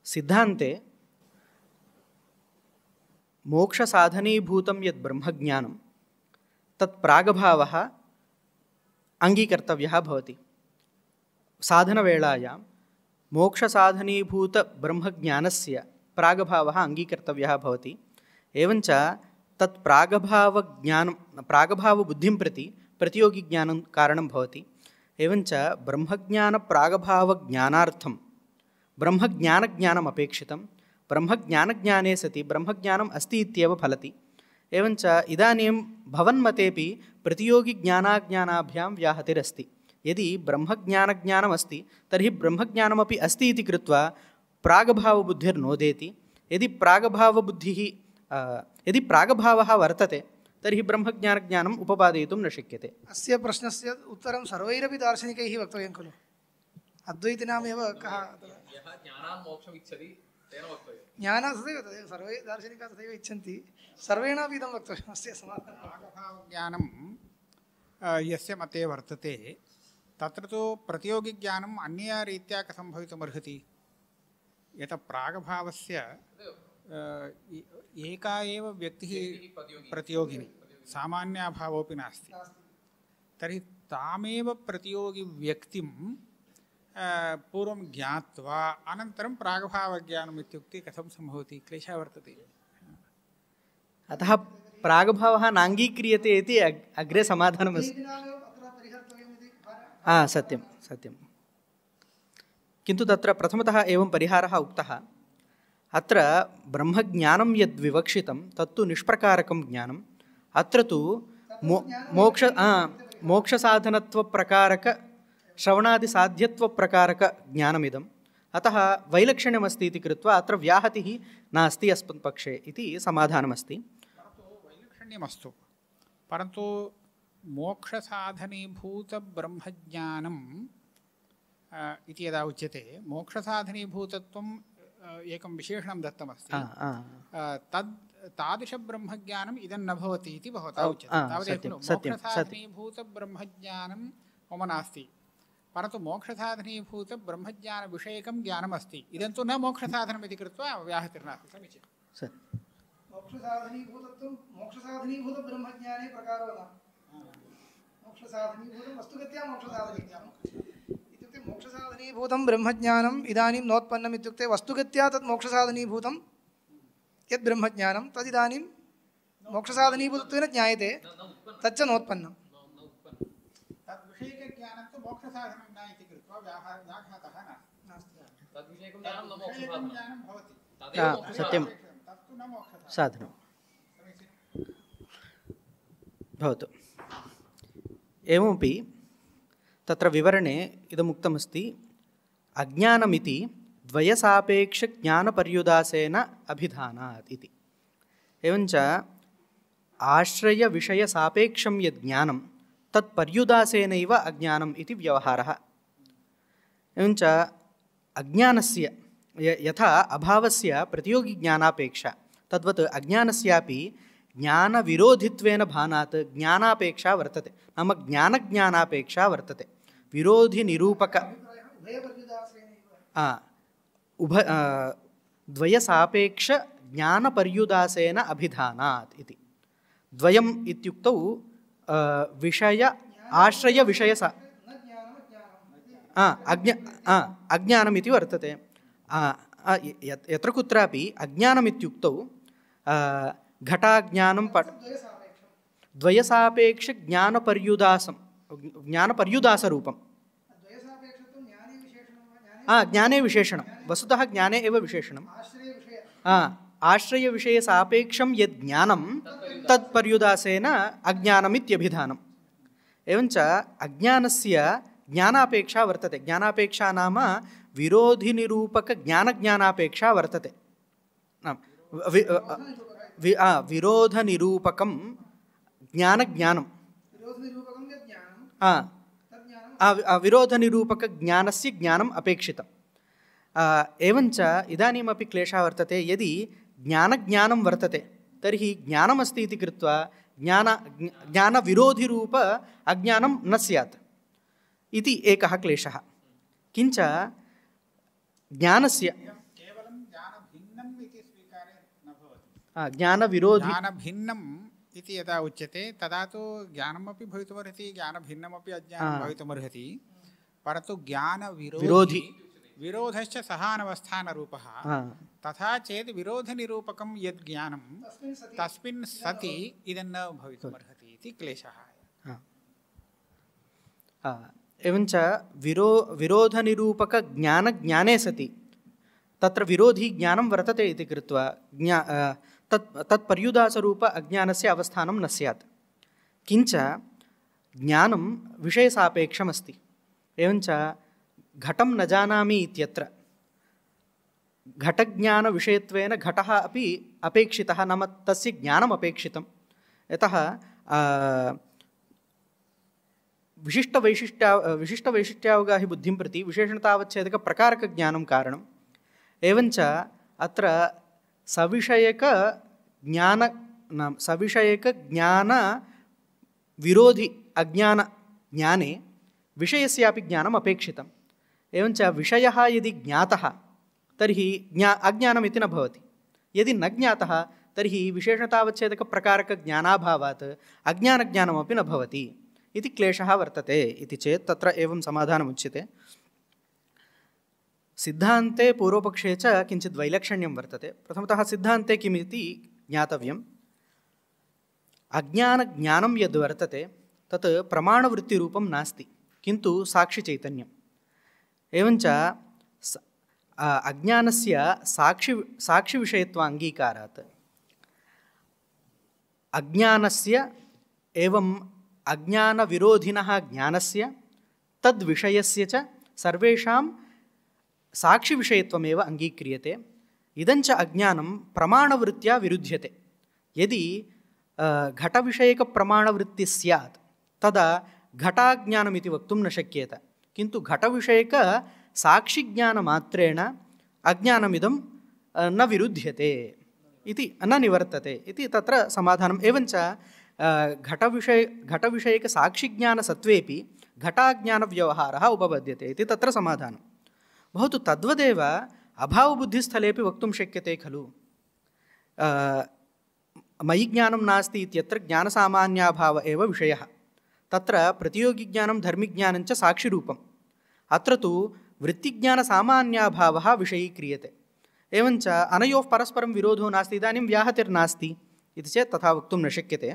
सिद्धान्ते मोक्षसाधनीभूतं यद् ब्रह्मज्ञानं तत् प्रागभावः अङ्गीकर्तव्यः भवति। साधनवेलायां मोक्षसाधनीभूतब्रह्मज्ञानस्य प्रागभावः अङ्गीकर्तव्यः भवति। एवञ्च तत् प्रागभावबुद्धिं प्रति प्रतियोगिज्ञानं कारणं भवति। एवञ्च ब्रह्मज्ञानप्रागभावज्ञानार्थं ब्रह्मज्ञानज्ञानम् अपेक्षितं। ब्रह्मज्ञानज्ञाने सति ब्रह्मज्ञानम् अस्ति इत्येव फलति। एवञ्च इदानीं भवन्मतेपि प्रतियोगिज्ञानाज्ञानाभ्यां व्याहतिरस्ति। यदि ब्रह्मज्ञानज्ञानमस्ति तर्हि ब्रह्मज्ञानमपि अस्ति इति कृत्वा प्रागभावबुद्धिर्नोदेति। यदि प्रागभावः वर्तते तर्हि ब्रह्मज्ञानज्ञानम् उपपादयितुं न शक्यते। अस्य प्रश्नस्य उत्तरं सर्वैरपि दार्शनिकैः वक्तव्यं खलु। अद्वैतिनामेव कः यः ज्ञानान् मोक्षमिच्छति ज्ञान तदेव तदेव सर्वे दार्शनिकाः तथैव इच्छन्ति सर्वेणापि इदं वक्तव्यम् अस्य समाधानं प्रागभावज्ञानं यस्य मते वर्तते तत्र तु प्रतियोगिज्ञानम् अन्यया रीत्या कथं भवितुमर्हति यतः प्रागभावस्य एका एव व्यक्तिः प्रतियोगिनी सामान्याभावोऽपि नास्ति तर्हि तामेव प्रतियोगिव्यक्तिं पूर्वं ज्ञात्वा अनन्तरं प्रागभावज्ञानम् इत्युक्ते कथं सम्भवति क्लेशः वर्तते अतः प्रागभावः नाङ्गीक्रियते इति अग्रे समाधानमस्ति सत्यं सत्यं किन्तु तत्र प्रथमतः एवं परिहारः उक्तः अत्र ब्रह्मज्ञानं यद्विवक्षितं तत्तु निष्प्रकारकं ज्ञानम् अत्र तु मोक्षसाधनत्वप्रकारक श्रवणादिसाध्यत्वप्रकारकज्ञानमिदम् अतः वैलक्षण्यमस्ति इति कृत्वा अत्र व्याहतिः नास्ति अस्मिन् पक्षे इति समाधानमस्ति वैलक्षण्यमस्तु परन्तु मोक्षसाधनीभूतब्रह्मज्ञानम् इति यदा उच्यते मोक्षसाधनीभूतत्वम् एकं विशेषणं दत्तमस्ति तादृशब्रह्मज्ञानम् इदं न भवति इति भवता उच्यते तावदेव मोक्षसाधनीभूतब्रह्मज्ञानं मम नास्ति परन्तु मोक्षसाधनीभूतब्रह्मज्ञानविषयकं ज्ञानमस्ति इदं तु न मोक्षसाधनम् इति कृत्वा व्याहतिर्नास्ति समीचीनं मोक्षसाधनीभूतत्वं मोक्षसाधनीभूतब्रह्मज्ञाने प्रकारो न मोक्षसाधनीभूतं वस्तुगत्या मोक्षसाधनीज्ञानम् इत्युक्ते मोक्षसाधनीभूतं ब्रह्मज्ञानम् इदानीं नोत्पन्नम् इत्युक्ते वस्तुगत्या तत् मोक्षसाधनीभूतं यद् ब्रह्मज्ञानं तदिदानीं मोक्षसाधनीभूतत्वेन ज्ञायते तच्च नोत्पन्नं तद्विषयकज्ञानं तु मोक्षसाधनं न इति कृत्वा व्याघातः नास्ति सत्यं तत्तु न मोक्षसाधनं साधनं भवतु एवमपि तत्र विवरणे इदमुक्तमस्ति अज्ञानमिति द्वयसापेक्षज्ञानपर्युदासेन अभिधानात् इति एवञ्च आश्रयविषयसापेक्षं यज्ञानं तत्पर्युदासेनैव अज्ञानम् इति व्यवहारः एवञ्च अज्ञानस्य यथा अभावस्य प्रतियोगिज्ञानापेक्षा तद्वत् अज्ञानस्यापि ज्ञानविरोधित्वेन भानात् ज्ञानापेक्षा वर्तते नाम ज्ञानज्ञानापेक्षा वर्तते विरोधिनिरूपक द्वयसापेक्षज्ञानपर्युदासेन अभिधानात् इति द्वयम् इत्युक्तौ विषय आश्रयविषयसा अज्ञानमिति वर्तते यत्र कुत्रापि अज्ञानमित्युक्तौ घटाज्ञानं ज्ञानपर्युदासरूपं ज्ञाने विशेषणं वस्तुतः ज्ञाने एव विशेषणं आश्रयविषयसापेक्षं यद् ज्ञानं तत्पर्युदासेन अज्ञानमित्यभिधानम् एवञ्च अज्ञानस्य ज्ञानापेक्षा वर्तते ज्ञानापेक्षा नाम विरोधिनिरूपकज्ञानज्ञानापेक्षा वर्तते विरोधनिरूपकं ज्ञानज्ञानं विरोधनिरूपकज्ञानस्य ज्ञानम् अपेक्षितम् एवञ्च इदानीमपि क्लेशः वर्तते यदि ज्ञानज्ञानं वर्तते तर्हि ज्ञानमस्ति इति कृत्वा ज्ञानविरोधिरूप अज्ञानं न स्यात् इति एकः क्लेशः किञ्च ज्ञानस्य केवलं ज्ञानभिन्नम् इति स्वीकारे न भवति ज्ञानविरोधि ज्ञानभिन्नम् इति यदा उच्यते तदा तु ज्ञानमपि भवितुमर्हति ज्ञानभिन्नमपि अज्ञानं भवितुमर्हति परन्तु ज्ञानविरोधी विरोधश्च सहानवस्थानरूपः तथा चेत् विरोधनिरूपकं यद् ज्ञानं तस्मिन् सति इदं न भवितुमर्हति इति क्लेशः एवञ्च विरोधनिरूपकज्ञानज्ञाने सति तत्र विरोधी ज्ञानं वर्तते इति कृत्वा तत्पर्युदासरूप अज्ञानस्य अवस्थानं न स्यात् किञ्च ज्ञानं विषयसापेक्षमस्ति एवञ्च घटं न जानामि इत्यत्र घटज्ञानविषयत्वेन घटः अपि अपेक्षितः नाम तस्य ज्ञानम् अपेक्षितं यतः विशिष्टवैशिष्ट्यावगाहि बुद्धिं प्रति विशेषणतावच्छेदकप्रकारकज्ञानं कारणम् एवञ्च अत्र सविषयकज्ञान सविषयकज्ञानविरोधि अज्ञाने विषयस्यापि ज्ञानम् अपेक्षितम्। एवञ्च विषयः यदि ज्ञातः तर्हि अज्ञानमिति न भवति, यदि न ज्ञातः तर्हि विशेषतावच्छेदकप्रकारकज्ञानाभावात् अज्ञानज्ञानमपि न भवति इति क्लेशः वर्तते इति चेत् तत्र एवं समाधानमुच्यते। सिद्धान्ते पूर्वपक्षे च किञ्चित् वैलक्षण्यं वर्तते। प्रथमतः सिद्धान्ते किमिति ज्ञातव्यम्। अज्ञानज्ञानं यद् वर्तते तत् प्रमाणवृत्तिरूपं नास्ति, किन्तु साक्षिचैतन्यम्। एवञ्च अज्ञानस्य साक्षिविषयत्वाङ्गीकारात् अज्ञानस्य एवम् अज्ञानविरोधिनः ज्ञानस्य तद्विषयस्य च सर्वेषां साक्षिविषयत्वमेव अङ्गीक्रियते। इदञ्च अज्ञानं प्रमाणवृत्त्या विरुध्यते। यदि घटविषयकप्रमाणवृत्तिः स्यात् तदा घटाज्ञानमिति वक्तुं न शक्येत, किन्तु घटविषयकसाक्षिज्ञानमात्रेण अज्ञानमिदं न विरुध्यते इति न निवर्तते इति तत्र समाधानम्। एवञ्च घटविषयकसाक्षिज्ञानसत्त्वेपि घटाज्ञानव्यवहारः उपपद्यते इति तत्र समाधानं। भवतु तद्वदेव अभावबुद्धिस्थलेपि वक्तुं शक्यते खलु। मयि ज्ञानं नास्ति इत्यत्र ज्ञानसामान्याभाव एव विषयः, तत्र प्रतियोगिज्ञानं धर्मिज्ञानञ्च साक्षिरूपम्। अत्र तु वृत्तिज्ञानसामान्याभावः विषयीक्रियते। एवञ्च अनयोः परस्परं विरोधो नास्ति, इदानीं व्याहतिर्नास्ति इति चेत् तथा वक्तुं न शक्यते।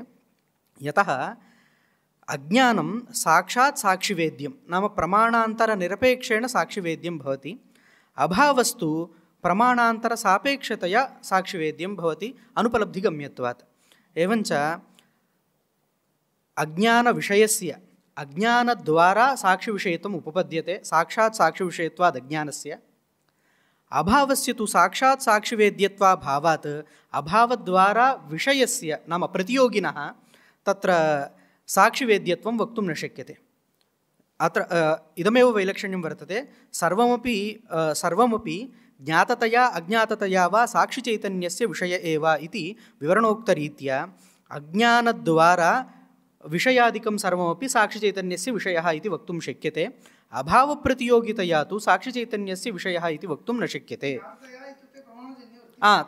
यतः अज्ञानं साक्षात् साक्षिवेद्यं नाम प्रमाणान्तरनिरपेक्षेण साक्षिवेद्यं भवति, अभावस्तु प्रमाणान्तरसापेक्षतया साक्षिवेद्यं भवति अनुपलब्धिगम्यत्वात्। एवञ्च अज्ञानविषयस्य अज्ञानद्वारा साक्षिविषयत्वम् उपपद्यते, साक्षात् साक्षिविषयत्वात् अज्ञानस्य। अभावस्य तु साक्षात् साक्षिवेद्यत्वाभावात् अभावद्वारा विषयस्य नाम प्रतियोगिनः तत्र साक्षिवेद्यत्वं वक्तुं न शक्यते। अत्र इदमेव वैलक्षण्यं वर्तते। सर्वमपि ज्ञाततया अज्ञाततया वा साक्षिचैतन्यस्य विषय एव इति विवरणोक्तरीत्या अज्ञानद्वारा विषयादिकं सर्वमपि साक्षिचैतन्यस्य विषयः इति वक्तुं शक्यते। अभावप्रतियोगितया तु साक्षिचैतन्यस्य विषयः इति वक्तुं न शक्यते।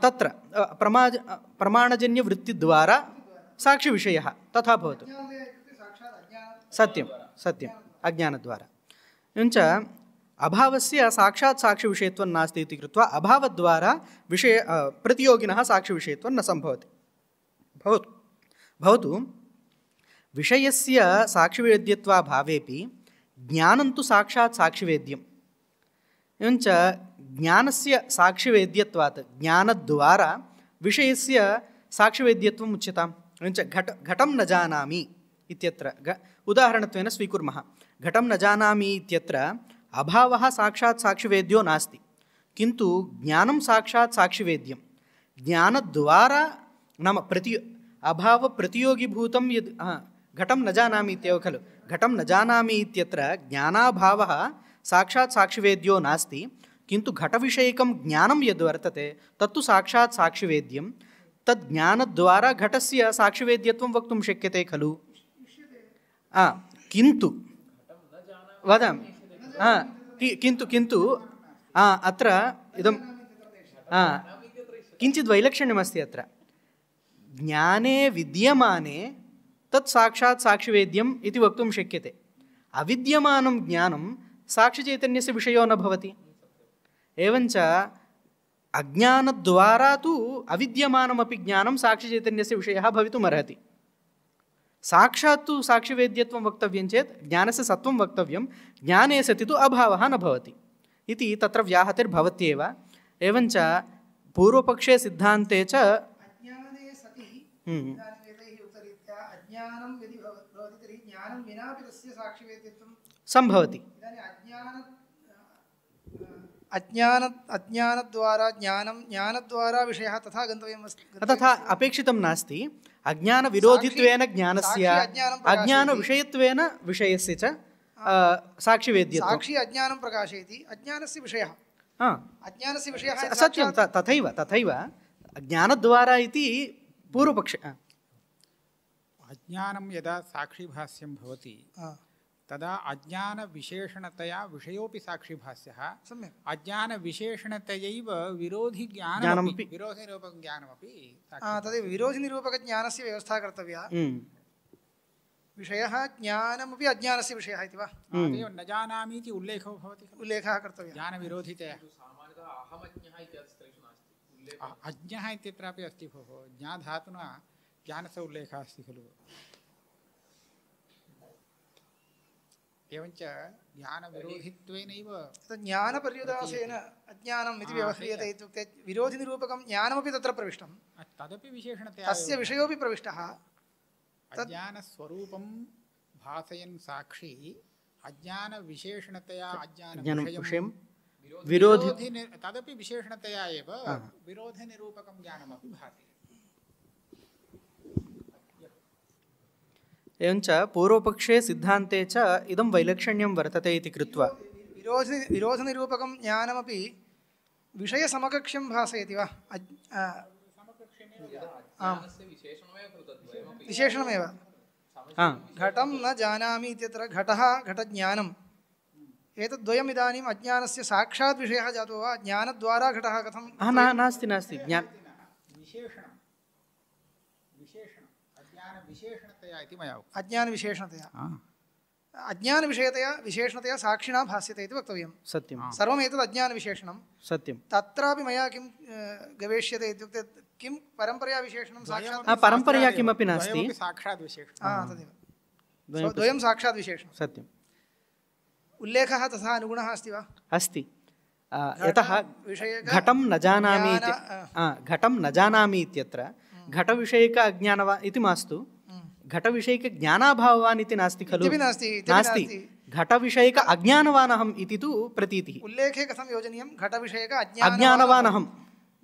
तत्र प्रमाणजन्यवृत्तिद्वारा साक्षिविषयः तथा भवतु। सत्यम् अज्ञानद्वारा। एवञ्च अभावस्य साक्षात् साक्षिविषयत्वं नास्ति इति कृत्वा अभावद्वारा प्रतियोगिनः साक्षिविषयत्वं न सम्भवति। भवतु विषयस्य साक्षिवेद्यत्वाभावेपि ज्ञानं तु साक्षात् साक्षिवेद्यम्। एवञ्च ज्ञानस्य साक्षिवेद्यत्वात् ज्ञानद्वारा विषयस्य साक्षिवेद्यत्वम् उच्यताम्। एवञ्च घटं न जानामि इत्यत्र उदाहरणत्वेन स्वीकुर्मः। घटं न जानामि इत्यत्र अभावः साक्षात् साक्षिवेद्यो नास्ति, किन्तु ज्ञानं साक्षात् साक्षिवेद्यं। ज्ञानद्वारा नाम अभावप्रतियोगिभूतं यद् घटं न जानामि इत्येव खलु। घटं न जानामि इत्यत्र ज्ञानाभावः साक्षात् साक्षिवेद्यो नास्ति, किन्तु घटविषयकं ज्ञानं यद् वर्तते तत्तु साक्षात् साक्षिवेद्यं। तद् ज्ञानद्वारा घटस्य साक्षिवेद्यत्वं वक्तुं शक्यते खलु। किन्तु वदामि किन्तु अत्र इदं किञ्चित् वैलक्षण्यमस्ति। अत्र ज्ञाने विद्यमाने तत् साक्षात् साक्षिवेद्यम् इति वक्तुं शक्यते। अविद्यमानं ज्ञानं साक्षिचैतन्यस्य विषयो न भवति। एवञ्च अज्ञानद्वारा तु अविद्यमानमपि ज्ञानं साक्षिचैतन्यस्य विषयः भवितुमर्हति। साक्षात् तु साक्षिवेद्यत्वं वक्तव्यं चेत् ज्ञानस्य सत्त्वं वक्तव्यं, ज्ञाने सति तु अभावः न भवति इति तत्र व्याहतिर्भवत्येव। एवञ्च पूर्वपक्षे सिद्धान्ते च अज्ञाने सति अज्ञानं यदि भवति तर्हि ज्ञानं विनापि तस्य साक्षिवेद्यत्वं सम्भवति। अज्ञानद्वारा ज्ञानद्वारा विषयः तथा गन्तव्यम् अस्ति, तथा अपेक्षितं नास्ति। अज्ञानविरोधित्वेन ज्ञानस्य अज्ञानविषयत्वेन विषयस्य च साक्षिवेद्यत्वं। साक्षी अज्ञानं प्रकाशयति, अज्ञानस्य विषयः अज्ञानस्य विषयः सत्यं तथैव ज्ञानद्वारा इति पूर्वपक्षे अज्ञानं यदा साक्षीभाष्यं भवति तदा अज्ञानविशेषणतया विषयोऽपि साक्षीभाष्यः सम्यक् अज्ञानविशेषणतयैव ज्ञानमपि विरोधिनिरूपकज्ञानमपि तदेव विरोधिनिरूपकज्ञानस्य व्यवस्था कर्तव्या विषयः ज्ञानमपि अज्ञानस्य विषयः इति वा तदेव न जानामि इति उल्लेखो भवति उल्लेखः कर्तव्यः ज्ञानविरोधितया अज्ञः इत्यत्रापि अस्ति भोः ज्ञाधातुना ज्ञानस्य उल्लेखः अस्ति खलु एवञ्च ज्ञानविरोधित्वेनैव ज्ञानपर्युदासेन अज्ञानम् इति व्यवह्रियते इत्युक्ते विरोधिनिरूपकं ज्ञानमपि तत्र प्रविष्टं तदपि विशेषणतया तस्य विषयोऽपि प्रविष्टः अज्ञानस्वरूपं भासयन् साक्षी अज्ञानविशेषणतया ज्ञानविषयं विरोधि तदपि विशेषणतया एव विरोधनिरूपकं ज्ञानमपि भाति एवञ्च पूर्वपक्षे सिद्धान्ते च इदं वैलक्षण्यं वर्तते इति कृत्वा विरोधनिरूपकं ज्ञानमपि विषयसमकक्ष्यं भासयति वा विशेषणमेव घटं न जानामि इत्यत्र घटः घटज्ञानम् एतद्वयम् इदानीम् अज्ञानस्य साक्षात् विषयः जातो वा ज्ञानद्वारा घटः कथं नास्ति अज्ञानविषयतया विशेषणतया साक्षिणा भास्यते इति वक्तव्यं सत्यं सर्वम् एतद् अज्ञानविशेषणं सत्यं तत्रापि मया किं गवेष्यते इत्युक्ते किं परम्परया विशेषणं साक्षात् परम्परया किमपि नास्ति साक्षात् विशेषणं तदेव द्वयं साक्षात् विशेषणं सत्यम् उल्लेखः तथा अनुगुणः अस्ति वा अस्ति यतः घटं न जानामि इत्यत्र घटविषयक अज्ञानवान् इति मास्तु घटविषयकज्ञानाभाववान् इति नास्ति खलु नास्ति घटविषयक अज्ञानवान् अहम् इति तु प्रतीतिः उल्लेखे कथं योजनीयं घटविषयक अज्ञानवान् अहं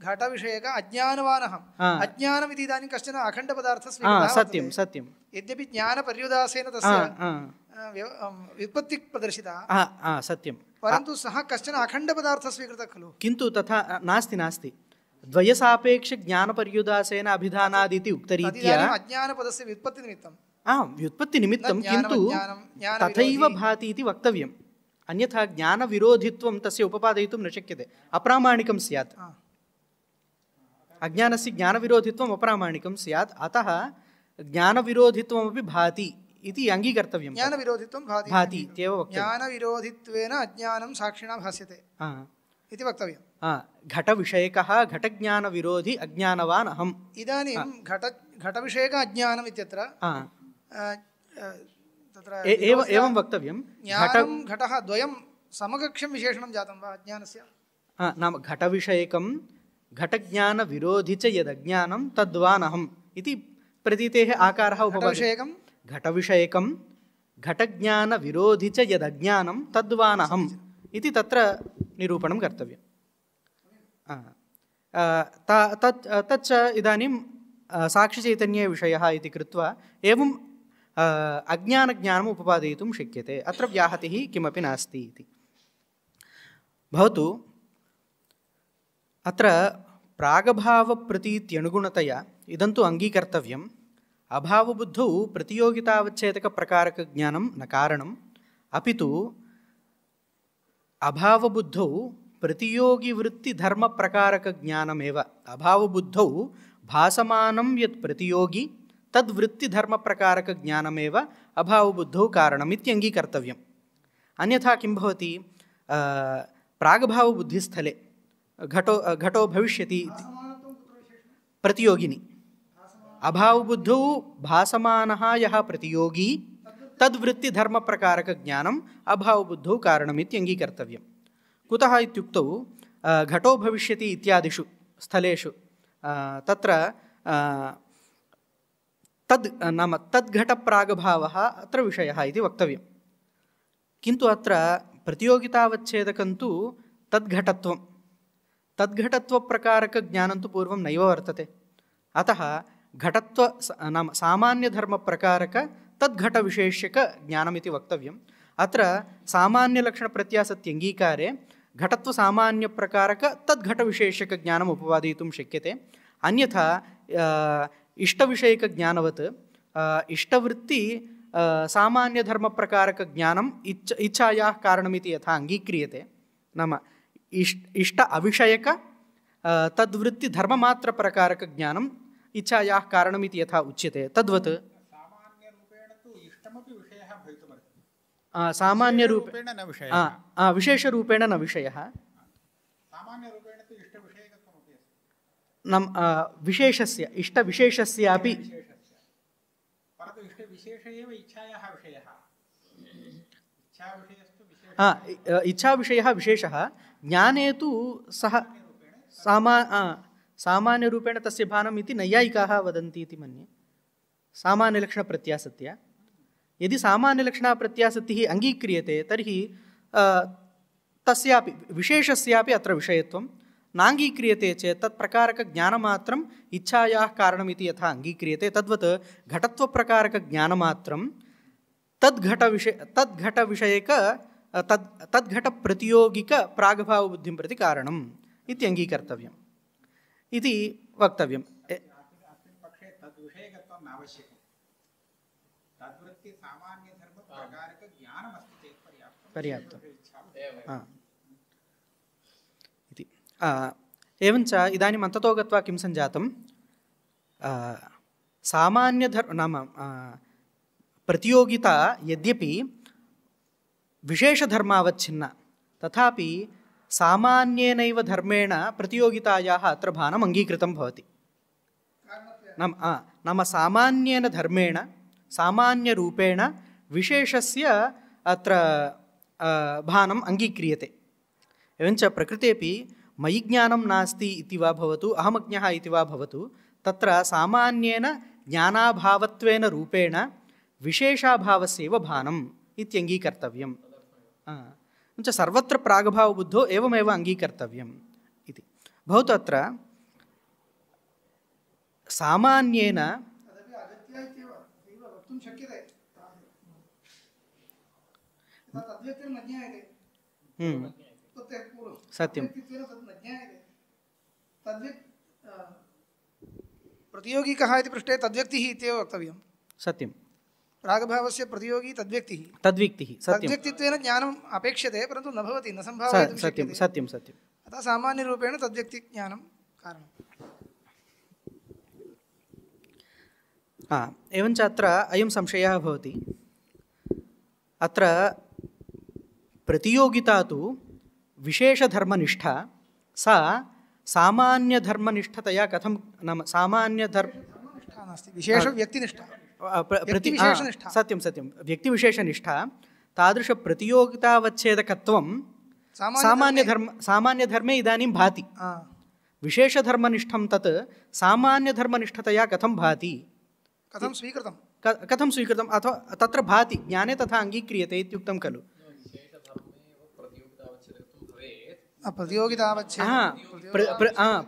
घटविषयक अज्ञानवान् अहम् अज्ञानम् इति इदानीं कश्चन अखण्डपदार्थः सत्यं सत्यं यद्यपि ज्ञानपर्युदासेन तस्य व्युत्पत्तिः प्रदर्शिता सत्यं परन्तु सः कश्चन अखण्डपदार्थः स्वीकृतः खलु किन्तु तथा नास्ति द्वयसापेक्षज्ञानपर्युदासेन अभिधानादिति उक्तरीत्या अज्ञानपदस्य व्युत्पत्तिनिमित्तं व्युत्पत्तिनिमित्तं किन्तु तथैव भाति इति वक्तव्यम् अन्यथा ज्ञानविरोधित्वं तस्य उपपादयितुं न शक्यते अप्रामाणिकं स्यात् अज्ञानस्य ज्ञानविरोधित्वम् अप्रामाणिकं स्यात् अतः ज्ञानविरोधित्वमपि भाति इति अङ्गीकर्तव्यं ज्ञानविरोधित्वं भाति इत्येव वक्तव्यं ज्ञानविरोधित्वेन अज्ञानं साक्षिणा भास्यते इति वक्तव्यं घटविषयकः घटज्ञानविरोधि अज्ञानवान् अहम् इदानीं घटविषयक अज्ञानम् इत्यत्र तत्र एवं वक्तव्यं घटः द्वयं समकक्ष्यं विशेषणं जातं वा अज्ञानस्य नाम घटविषयकं घटज्ञानविरोधि च यदज्ञानं तद्वान् अहम् इति प्रतीतेः आकारः उपविषयकं घटविषयकं घटज्ञानविरोधि च यदज्ञानं तद्वान् अहम् इति तत्र निरूपणं कर्तव्यम् तच्च इदानीं साक्षिचैतन्यविषयः इति कृत्वा एवं अज्ञानज्ञानम् उपपादयितुं शक्यते अत्र व्याहतिः किमपि नास्ति इति भवतु अत्र प्रागभावप्रतीत्यनुगुणतया इदं तु अङ्गीकर्तव्यम् अभावबुद्धौ प्रतियोगितावच्छेदकप्रकारकज्ञानं न कारणम् अपि तु अभावबुद्धौ प्रतियोगिवृत्तिधर्मप्रकारकज्ञानमेव अभावबुद्धौ भासमानं यत् प्रतियोगी तद्वृत्तिधर्मप्रकारकज्ञानमेव अभावबुद्धौ कारणम् इत्यङ्गीकर्तव्यम् अन्यथा किं भवति प्रागभावबुद्धिस्थले घटो भविष्यति प्रतियोगिनी अभावबुद्धौ भासमानः यः प्रतियोगी तद्वृत्तिधर्मप्रकारकज्ञानम् अभावबुद्धौ कारणम् इत्यङ्गीकर्तव्यं कुतः इत्युक्तौ घटो भविष्यति इत्यादिषु स्थलेषु तत्र तद्घटप्रागभावः अत्र विषयः इति वक्तव्यं किन्तु अत्र प्रतियोगितावच्छेदकं तु तद्घटत्वप्रकारकज्ञानं तु पूर्वं नैव वर्तते अतः घटत्व नाम सामान्यधर्मप्रकारक तद्घटविशेष्यकज्ञानमिति वक्तव्यम् अत्र सामान्यलक्षणप्रत्यासत्यङ्गीकारे घटत्वसामान्यप्रकारक तद्घटविशेषकज्ञानम् उपपादयितुं शक्यते. अन्यथा इष्टविषयकज्ञानवत् इष्टवृत्ति सामान्यधर्मप्रकारकज्ञानम् इच्छायाः कारणमिति यथा अङ्गीक्रियते, नाम इष्ट अविषयक तद्वृत्तिधर्ममात्रप्रकारकज्ञानम् इच्छायाः कारणमिति यथा उच्यते, तद्वत् सामान्यरूपेण तु इष्टमपि विषयः भवितुमर्हति, सामान्यरूपेण न विषयः, विशेषरूपेण न विषयः, सामान्यरूपेण तु इष्टविषयकत्वमपि अस्ति, नम विशेषस्य इष्टविशेषस्यापि, परन्तु इष्टविशेष एव इच्छायाः विषयः, इच्छाविषयस्तु विशेषः, इच्छाविषयः विशेषः, ज्ञाने तु सः सामान्यरूपेण तस्य भानम् इति नैयायिकाः वदन्ति इति मन्ये, सामान्यलक्षणप्रत्यासत्या. यदि सामान्यलक्षणप्रत्यासत्तिः अङ्गीक्रियते तर्हि तस्यापि विशेषस्यापि अत्र विषयत्वं नाङ्गीक्रियते चेत् तत्प्रकारकज्ञानमात्रम् इच्छायाः कारणमिति यथा अङ्गीक्रियते, तद्वत् घटत्वप्रकारकज्ञानमात्रं तद्घटविषयक तद्घटप्रतियोगिकप्रागभावबुद्धिं प्रति कारणम् इति अङ्गीकर्तव्यम् इति वक्तव्यम्. अस्मिन् पक्षे तद्विषयकत्वं नावश्यकं, तद्वृत्ति सामान्यधर्मप्रकारकज्ञानमस्ति चेत् पर्याप्तम् इति. एवञ्च इदानीम् अन्ततो गत्वा किं सञ्जातं, नाम प्रतियोगिता यद्यपि विशेषधर्मावच्छिन्ना तथापि सामान्येनैव धर्मेण प्रतियोगितायाः अत्र भानम् अङ्गीकृतं भवति. नाम सामान्येन धर्मेण सामान्यरूपेण विशेषस्य अत्र भानम् अङ्गीक्रियते. एवञ्च प्रकृतेपि मयि ज्ञानं नास्ति इति वा भवतु, अहमज्ञः इति वा भवतु, तत्र सामान्येन ज्ञानाभावत्वेन रूपेण विशेषाभावस्यैव भानम् इत्यङ्गीकर्तव्यम्. एवञ्च सर्वत्र प्रागभावबुद्धौ एवमेव अङ्गीकर्तव्यम् इति. भवतु अत्र सामान्येन वक्तुं शक्यते, तद्व्यक्तिर्न ज्ञायते, सत्यं प्रतियोगी कः इति पृष्टे तद्व्यक्तिः इत्येव वक्तव्यं. सत्यं प्रागभावस्य प्रतियोगी तद्व्यक्तिः, सत्यं तद्व्यक्तित्वेन ज्ञानम् अपेक्षते परन्तु न भवति, न सम्भावयितुं सत्यं शक्यते. सत्यं सत्यं अतः सामान्यरूपेण तद्व्यक्तिज्ञानं कारणम्. एवञ्च अत्र अयं संशयः भवति. अत्र प्रतियोगिता तु विशेषधर्मनिष्ठा, सा सामान्यधर्मनिष्ठतया कथं, नाम निष्ठा नास्ति, विशेषव्यक्तिनिष्ठा, सत्यं सत्यं व्यक्तिविशेषनिष्ठा, तादृशप्रतियोगितावच्छेदकत्वं सामान्यधर्मे इदानीं भाति. विशेषधर्मनिष्ठं तत् सामान्यधर्मनिष्ठतया कथं भाति, कथं स्वीकृतम् अथवा तत्र भाति, ज्ञाने तथा अङ्गीक्रियते इत्युक्तं खलु.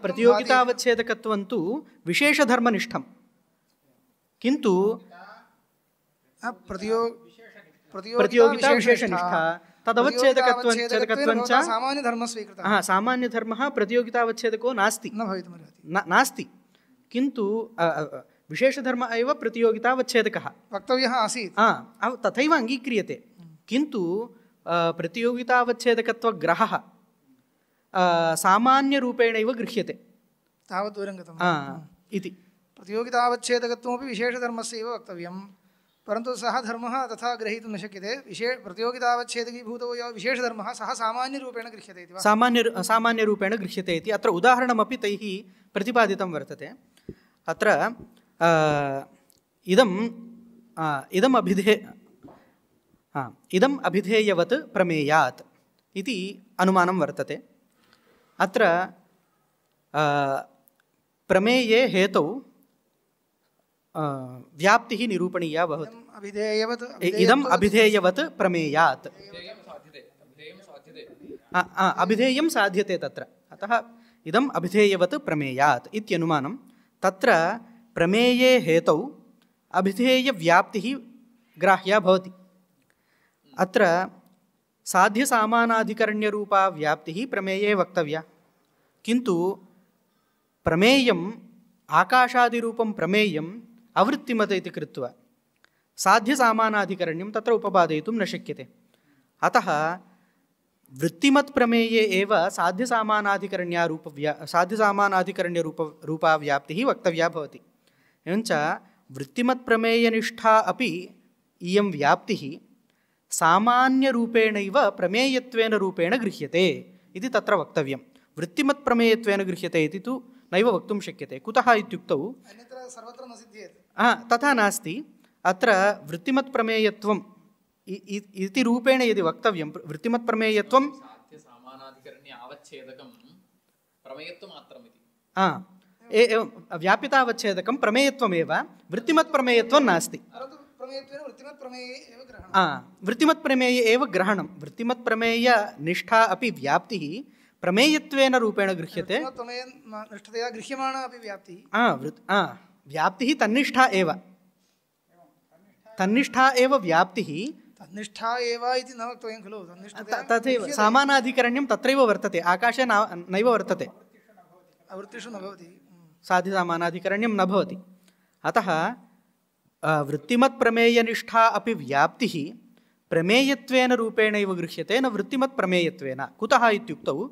प्रतियोगितावच्छेदकत्वं तु विशेषधर्मनिष्ठं, किन्तु प्रतियोगिता विशेषनिष्ठा तदवच्छेदकत्वञ्च सामान्यधर्मः प्रतियोगितावच्छेदको नास्ति, नास्ति, किन्तु विशेषधर्म एव प्रतियोगितावच्छेदकः वक्तव्यः आसीत्. तथैव अङ्गीक्रियते, किन्तु प्रतियोगितावच्छेदकत्वग्रहः सामान्यरूपेणैव गृह्यते, तावत् दूरं गतम् इति. प्रतियोगितावच्छेदकत्वमपि विशेषधर्मस्य एव वक्तव्यं, परन्तु सः धर्मः तथा ग्रहीतुं न शक्यते. प्रतियोगितावच्छेदकीभूतो यः विशेषधर्मः सः सामान्यरूपेण गृह्यते इति वा, सामान्यरूपेण गृह्यते इति अत्र उदाहरणमपि तैः प्रतिपादितं वर्तते. अत्र इदम् अभिधेयवत् प्रमेयात् इति अनुमानं वर्तते. अत्र प्रमेये हेतौ व्याप्तिः निरूपणीया भवति. इदम् अभिधेयवत् प्रमेयात्, अभिधेयं साध्यते तत्र, अतः इदम् अभिधेयवत् प्रमेयात् इत्यनुमानं. तत्र प्रमेये हेतौ अभिधेयव्याप्तिः ग्राह्या भवति. अत्र साध्यसामानाधिकरण्यरूपा व्याप्तिः प्रमेये वक्तव्या, किन्तु प्रमेयम् आकाशादिरूपं प्रमेयम् आवृत्तिमत इति कृत्वा साध्यसामानाधिकरण्यं तत्र उपपादयितुं न शक्यते। अतः वृत्तिमत् प्रमेये एव साध्यसामानाधिकरण्यरूपा व्याप्तिः वक्तव्या भवति। एवञ्च वृत्तिमत् प्रमेयनिष्ठा अपि इयं व्याप्तिः सामान्यरूपेणैव प्रमेयत्वेन रूपेण गृह्यते इति तत्र वक्तव्यं। वृत्तिमत् प्रमेयत्वेन गृह्यते इति तु नैव वक्तुं शक्यते। कुतः इत्युक्तौ अन्यत्र सर्वत्र न सिद्ध्येत्। तथा नास्ति। अत्र वृत्तिमत् प्रमेयत्वम् इति रूपेण यदि वक्तव्यं, वृत्तिमत् प्रमेयत्वं साध्यसामानाधिकरण्य आवच्छेदकं प्रमेयत्वमात्रमिति। एवं व्यापितावच्छेदकं प्रमेयत्वमेव, वृत्तिमत् प्रमेयत्वं नास्ति। परन्तु प्रमेयत्वेन वृत्तिमत् प्रमेये एव ग्रहणं। वृत्तिमत् प्रमेये एव ग्रहणं। वृत्तिमत् प्रमेयनिष्ठा अपि व्याप्तिः प्रमेयत्वेन रूपेण गृह्यते। निष्ठतया गृह्यमाणा अपि व्याप्तिः। व्याप्तिः तन्निष्ठा एव, तन्निष्ठा एव व्याप्तिः। तन्निष्ठा एव इति न वक्तव्यं खलु। तथैव सामानाधिकरण्यं तत्रैव वर्तते, आकाशे नैव वर्तते, वृत्तिषु न भवति, साध्यसामानाधिकरण्यं न भवति। अतः वृत्तिमत् प्रमेयनिष्ठा अपि व्याप्तिः प्रमेयत्वेन रूपेणैव गृह्यते, न वृत्तिमत् प्रमेयत्वेन। कुतः इत्युक्तौ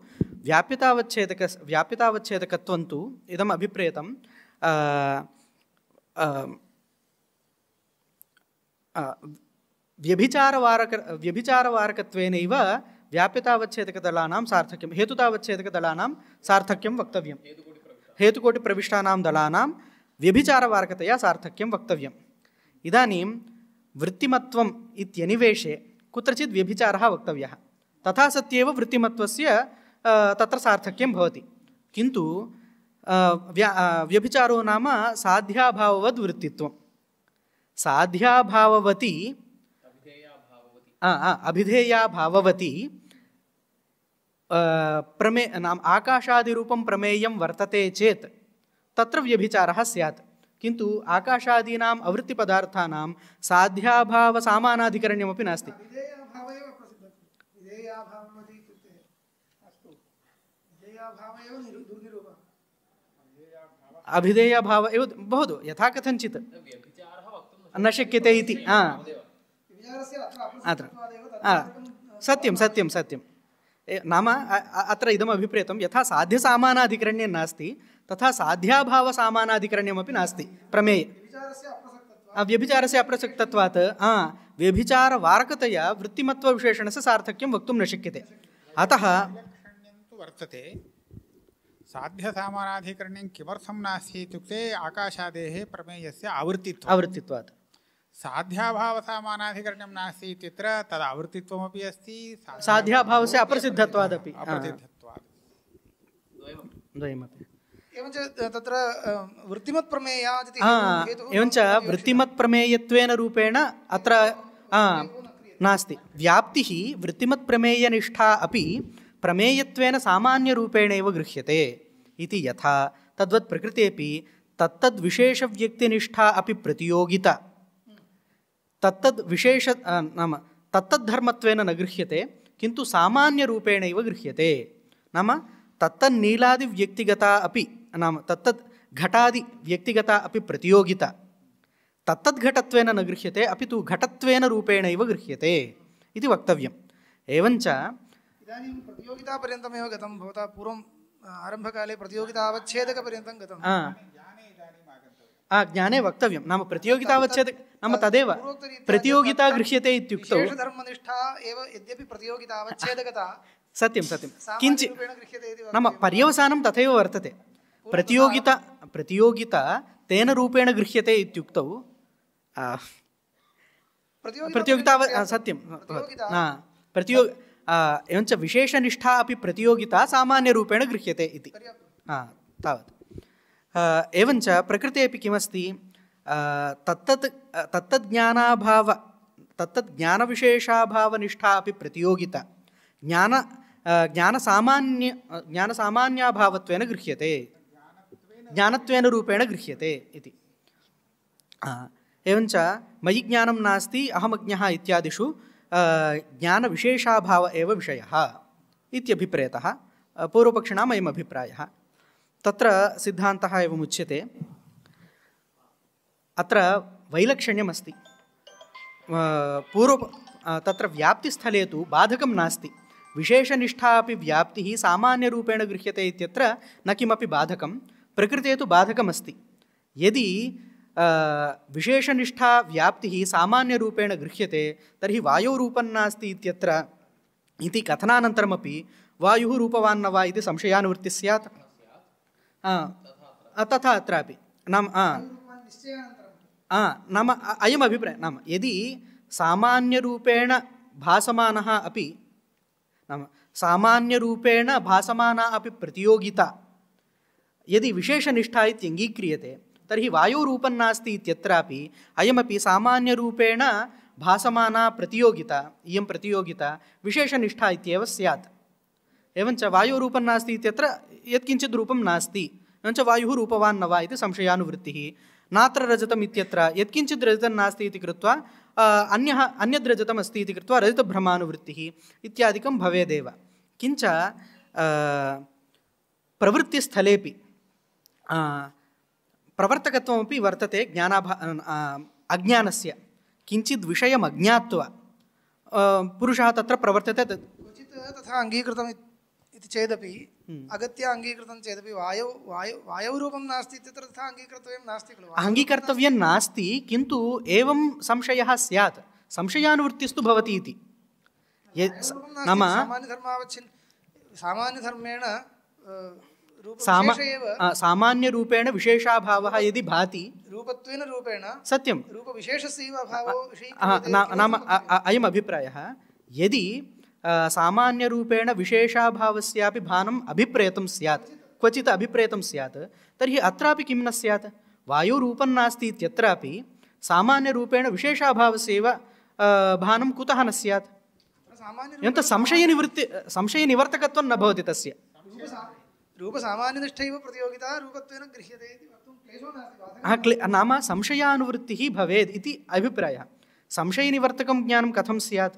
व्याप्यतावच्छेदकत्वं तु इदम् अभिप्रेतं व्यभिचारवारकत्वेनैव व्याप्यतावच्छेदकदलानां सार्थक्यं, हेतुतावच्छेदकदलानां सार्थक्यं वक्तव्यं। हेतुकोटिप्रविष्टानां दलानां व्यभिचारवारकतया सार्थक्यं वक्तव्यम्। इदानीं वृत्तिमत्वम् इत्यनिवेशे कुत्रचित् व्यभिचारः वक्तव्यः, तथा सत्येव वृत्तिमत्वस्य तत्र सार्थक्यं भवति। किन्तु व्यभिचारो नाम साध्याभाववद् वृत्तित्वं, साध्याभाववती अभिधेयाभाववती नाम आकाशादिरूपं प्रमेयं वर्तते चेत् तत्र व्यभिचारः स्यात्। किन्तु आकाशादीनाम् अवृत्तिपदार्थानां साध्याभावसामानाधिकरण्यमपि नास्ति। अभिधेयभाव एव भवतु, यथा कथञ्चित् न शक्यते इति। अत्र सत्यं सत्यं सत्यं नाम अत्र इदम् अभिप्रेतं, यथा साध्यसामानाधिकरण्यं नास्ति तथा साध्याभावसामानाधिकरण्यमपि नास्ति प्रमेये। व्यभिचारस्य अप्रसक्तत्वात् व्यभिचारवारकतया वृत्तिमत्वविशेषणस्य सार्थक्यं वक्तुं न शक्यते। अतः वर्तते साध्यसामानाधिकरण्यं किमर्थं नास्ति इत्युक्ते आकाशादेः प्रमेयस्य आवृत्तित्वात्। साध्याभावसामानाधिकरण्यं नास्ति इत्यत्र तद् आवृत्तित्वमपि अस्ति, साध्याभावस्य अप्रसिद्धत्वादपि द्वयमपि। एवञ्च तत्र वृत्तिमत् प्रमेयात् इति एवञ्च वृत्तिमत् प्रमेयत्वेन रूपेण अत्र नास्ति। व्याप्तिः वृत्तिमत् प्रमेयनिष्ठा अपि प्रमेयत्वेन सामान्यरूपेणैव गृह्यते इति यथा, तद्वत् प्रकृतेपि तत्तद्विशेषव्यक्तिनिष्ठा अपि प्रतियोगिता तत्तद्विशेष नाम तत्तद्धर्मत्वेन न गृह्यते, किन्तु सामान्यरूपेणैव गृह्यते। नाम तत्तन्नीलादिव्यक्तिगता अपि, नाम तत्तद् घटादिव्यक्तिगता अपि प्रतियोगिता तत्तद्घटत्वेन न गृह्यते, अपि तु घटत्वेन रूपेणैव गृह्यते इति वक्तव्यम्। एवञ्च इदानीं प्रतियोगितापर्यन्तमेव गतं, भवता पूर्वम् आरम्भकाले प्रतियोगितावच्छेदकपर्यन्तं गतं। ज्ञाने वक्तव्यं, नाम प्रतियोगितावच्छेदक नाम तदेव प्रतियोगिता गृह्यते इत्युक्तौ धर्मनिष्ठा एव यद्यपि प्रतियोगितावच्छेदकता सत्यं सत्यं किञ्चित् नाम पर्यवसानं तथैव वर्तते। प्रतियोगिता तेन रूपेण गृह्यते इत्युक्तौ प्रतियोगिता सत्यं एवञ्च विशेषनिष्ठा अपि प्रतियोगिता सामान्यरूपेण गृह्यते इति तावत्। एवञ्च प्रकृतेपि किमस्ति, तत्तज्ञानविशेषाभावनिष्ठा अपि प्रतियोगिता ज्ञानसामान्याभावत्वेन गृह्यते, ज्ञानत्वेन रूपेण गृह्यते इति। एवञ्च मयि ज्ञानं नास्ति अहमज्ञः इत्यादिषु ज्ञानविशेषाभाव एव विषयः इत्यभिप्रेतः पूर्वपक्षिणाम् अयम् अभिप्रायः। तत्र सिद्धान्तः एवमुच्यते, अत्र वैलक्षण्यमस्ति। तत्र व्याप्तिस्थले तु बाधकं नास्ति, विशेषनिष्ठा अपि व्याप्तिः सामान्यरूपेण गृह्यते इत्यत्र न किमपि बाधकं, प्रकृते तु बाधकमस्ति। यदि विशेषनिष्ठा व्याप्तिः सामान्यरूपेण गृह्यते तर्हि वायोरूपं नास्ति इत्यत्र इति कथनानन्तरमपि वायुः रूपवान् न वा इति संशयानुवृत्तिः स्यात्। तथा अत्रापि नाम नाम अयम् अभिप्रायः, नाम यदि सामान्यरूपेण भासमानः अपि नाम सामान्यरूपेण भासमाना अपि प्रतियोगिता यदि विशेषनिष्ठा इत्यङ्गीक्रियते तर्हि वायुरूपं नास्ति इत्यत्रापि अयमपि सामान्यरूपेण भासमाना प्रतियोगिता, इयं प्रतियोगिता विशेषनिष्ठा इत्येव स्यात्। एवञ्च वायुरूपं नास्ति इत्यत्र यत्किञ्चित् रूपं नास्ति, एवञ्च वायुः रूपवान् न वा इति संशयानुवृत्तिः। नात्र रजतम् इत्यत्र यत्किञ्चित् रजतं नास्ति इति कृत्वा अन्यद् रजतम् अस्ति इति कृत्वा रजतभ्रमानुवृत्तिः इत्यादिकं भवेदेव। किञ्च प्रवृत्तिस्थलेपि प्रवर्तकत्वमपि वर्तते अज्ञानस्य। किञ्चित् विषयम् अज्ञात्वा पुरुषः तत्र प्रवर्तते। क्वचित् तथा अङ्गीकृतम् इति चेदपि अगत्य अङ्गीकृतं चेदपि वायुरूपं नास्ति इत्यत्र तथा अङ्गीकर्तव्यं नास्ति खलु। अङ्गीकर्तव्यं नास्ति, किन्तु एवं संशयः स्यात्, संशयानुवृत्तिस्तु भवति इति। नाम सामान्यधर्मेण सामान्यरूपेण विशेषाभावः यदि भाति रूपत्वेन रूपेण सत्यं रूपविशेषस्यैव अभावो नाम अयम् अभिप्रायः। यदि सामान्यरूपेण विशेषाभावस्यापि भानम् अभिप्रेतं स्यात्, क्वचित् अभिप्रेतं स्यात्, तर्हि अत्रापि किं न स्यात्, वायुरूपं नास्ति इत्यत्रापि सामान्यरूपेण विशेषाभावस्यैव भानं कुतः न स्यात्? एवं संशयनिवर्तकत्वं न भवति तस्य। रूपसामान्यनिष्ठैव प्रतियोगिता रूपत्वेन गृह्यते इति वक्तुं क्लेशो नास्ति। नाम संशयानुवृत्तिः भवेत् इति अभिप्रायः। संशयनिवर्तकं ज्ञानं कथं स्यात्?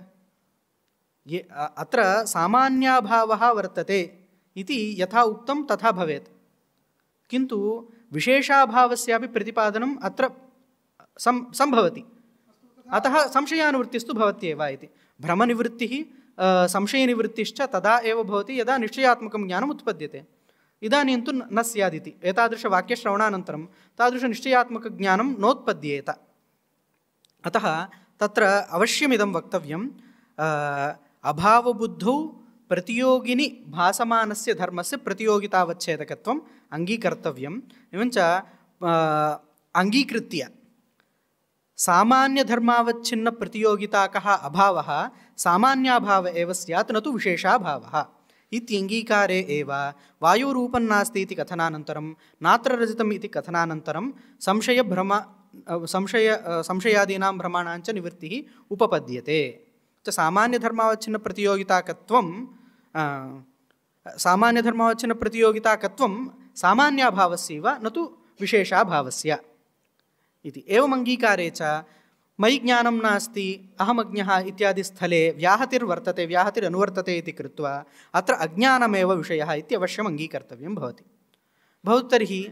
अत्र सामान्याभावः वर्तते इति यथा उक्तं तथा भवेत्, किन्तु विशेषाभावस्यापि प्रतिपादनम् अत्र सम्भवति। अतः संशयानुवृत्तिस्तु भवत्येव इति। भ्रमनिवृत्तिः संशयनिवृत्तिश्च तदा एव भवति यदा निश्चयात्मकं ज्ञानम् उत्पद्यते। इदानीं तु न स्यादिति। एतादृशवाक्यश्रवणानन्तरं तादृशनिश्चयात्मकज्ञानं नोत्पद्येत। अतः तत्र अवश्यमिदं वक्तव्यं, अभावबुद्धौ प्रतियोगिनि भासमानस्य धर्मस्य प्रतियोगितावच्छेदकत्वम् अङ्गीकर्तव्यम्। एवञ्च अङ्गीकृत्य सामान्यधर्मावच्छिन्नप्रतियोगिताकः अभावः सामान्याभाव एव स्यात्, न तु विशेषाभावः इत्यङ्गीकारे एव वायुरूपं नास्ति इति कथनानन्तरं नात्र रजतम् इति कथनानन्तरं संशयादीनां भ्रमाणाञ्च निवृत्तिः उपपद्यते। सामान्यधर्मावच्छिन्नप्रतियोगिताकत्वं सामान्याभावस्यैव न तु विशेषाभावस्य इति। एवम् अङ्गीकारे च मयि ज्ञानं नास्ति, अहमज्ञः इत्यादि स्थले व्याहतिर्वर्तते, व्याहतिरनुवर्तते इति कृत्वा अत्र अज्ञानमेव विषयः इति अवश्यम् अङ्गीकर्तव्यं भवति। भवतु तर्हि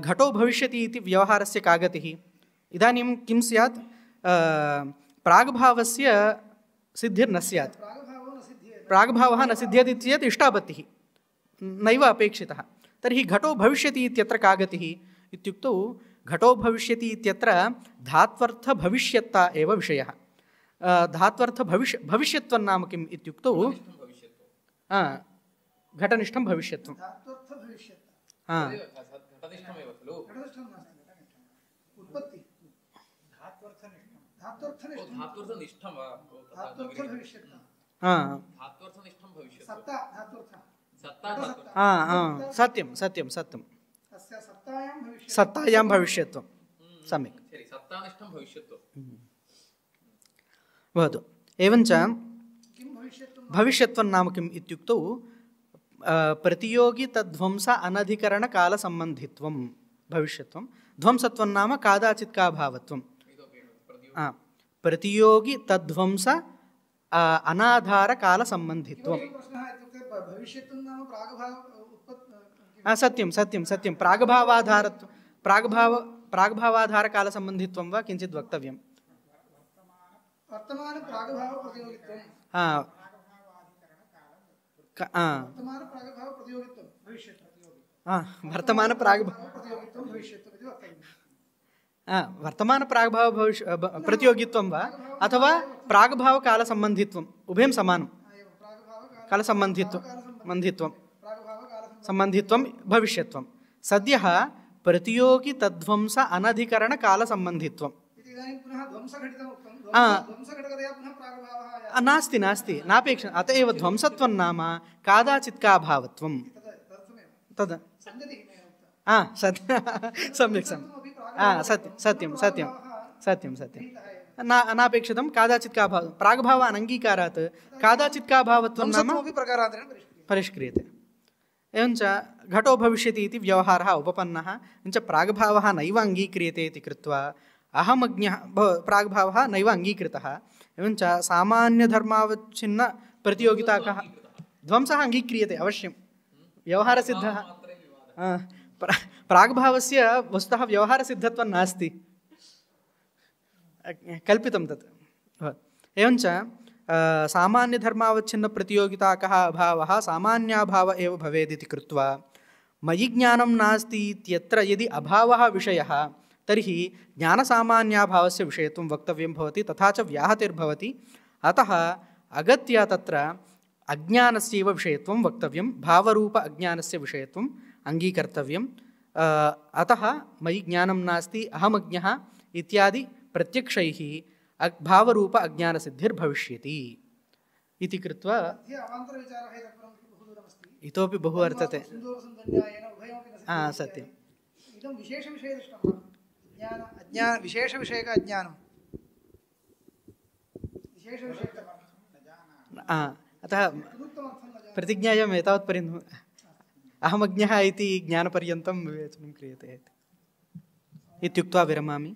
घटो भविष्यति इति व्यवहारस्य का गतिः? इदानीं किं स्यात्? प्राग्भावस्य सिद्धिर्न स्यात्। प्राग्भावः न सिद्ध्यति चेत् इष्टापत्तिः नैव अपेक्षितः। तर्हि घटो भविष्यति इत्यत्र का गतिः इत्युक्तौ घटो भविष्यति इत्यत्र धात्वर्थभविष्यत्ता एव विषयः। धात्वर्थभविष्यत्वं नाम किम् इत्युक्तौ घटनिष्ठं भविष्यत्वं। सत्यं सत्यं सत्यं सत्तायां भविष्यत्वं सम्यक् भवतु। एवञ्च भविष्यत्वं नाम किम् इत्युक्तौ प्रतियोगि तद्ध्वंस अनधिकरणकालसम्बन्धित्वं भविष्यत्वं। ध्वंसत्वं नाम कादाचित् का भावत्वं। प्रतियोगि तद्ध्वंस अनाधारकालसम्बन्धित्वम् प्रश्नः इत्युक्ते भविष्यत्तु नाम प्रागभाव सत्यं सत्यं सत्यं प्राग्भावाधारकालसम्बन्धित्वं वा किञ्चित् वक्तव्यं वर्तमानप्रागभावप्रतियोगित्वं वर्तमानप्रागभावप्रतियोगित्वं भविष्यत् प्रतियोगित्वं भविष्यत् इति वक्तव्यं वर्तमानप्राग्भाव प्रतियोगित्वं वा अथवा प्राग्भावकालसम्बन्धित्वम् उभयं समानं सम्बन्धित्वं भविष्यत्वं सद्यः प्रतियोगितध्वंस अनधिकरणकालसम्बन्धित्वम् इदानीं पुनः ध्वंसघटितम् उक्तं ध्वंसघटकतया पुनः प्रागभावः नास्ति नास्ति नापेक्ष अत एव ध्वंसत्वं नाम कादाचित्काभावत्वं तद् सम्यक् सत्यं सत्यं सत्यं सत्यं नापेक्षितं कादाचित्काभावः प्राग्भावान् अङ्गीकारात् कादाचित्काभावत्वं नाम प्रकारान्तरेण परिष्क्रियते एवञ्च घटो भविष्यति इति व्यवहारः उपपन्नः एवञ्च प्राग्भावः नैव अङ्गीक्रियते इति कृत्वा अहमज्ञः प्राग्भावः नैव अङ्गीकृतः एवञ्च सामान्यधर्मावच्छिन्न प्रतियोगिताकः ध्वंसः अङ्गीक्रियते अवश्यं व्यवहारसिद्धः प्राग्भावस्य वस्तुतः व्यवहारसिद्धत्वं नास्ति कल्पितं तत् एवञ्च सामान्यधर्मावच्छिन्नप्रतियोगिताकः अभावः सामान्याभाव एव भवेदिति कृत्वा मयि ज्ञानं नास्ति इत्यत्र यदि अभावः विषयः तर्हि ज्ञानसामान्याभावस्य विषयत्वं वक्तव्यं भवति तथा च व्याहतिर्भवति अतः अगत्य तत्र अज्ञानस्यैव विषयत्वं वक्तव्यं भावरूप अज्ञानस्य विषयत्वम् अङ्गीकर्तव्यम् अतः मयि ज्ञानं नास्ति अहमज्ञः इत्यादि प्रत्यक्षैः भावरूप अज्ञानसिद्धिर्भविष्यति इति कृत्वा इतोपि बहु वर्तते सत्यम् इदं विशेषविषये दृष्टं विशेषविषयक अज्ञानं अतः प्रतिज्ञायाम् एतावत्पर्यन्तम् अहमज्ञः इति ज्ञानपर्यन्तं विवेचनं क्रियते इत्युक्त्वा विरमामि।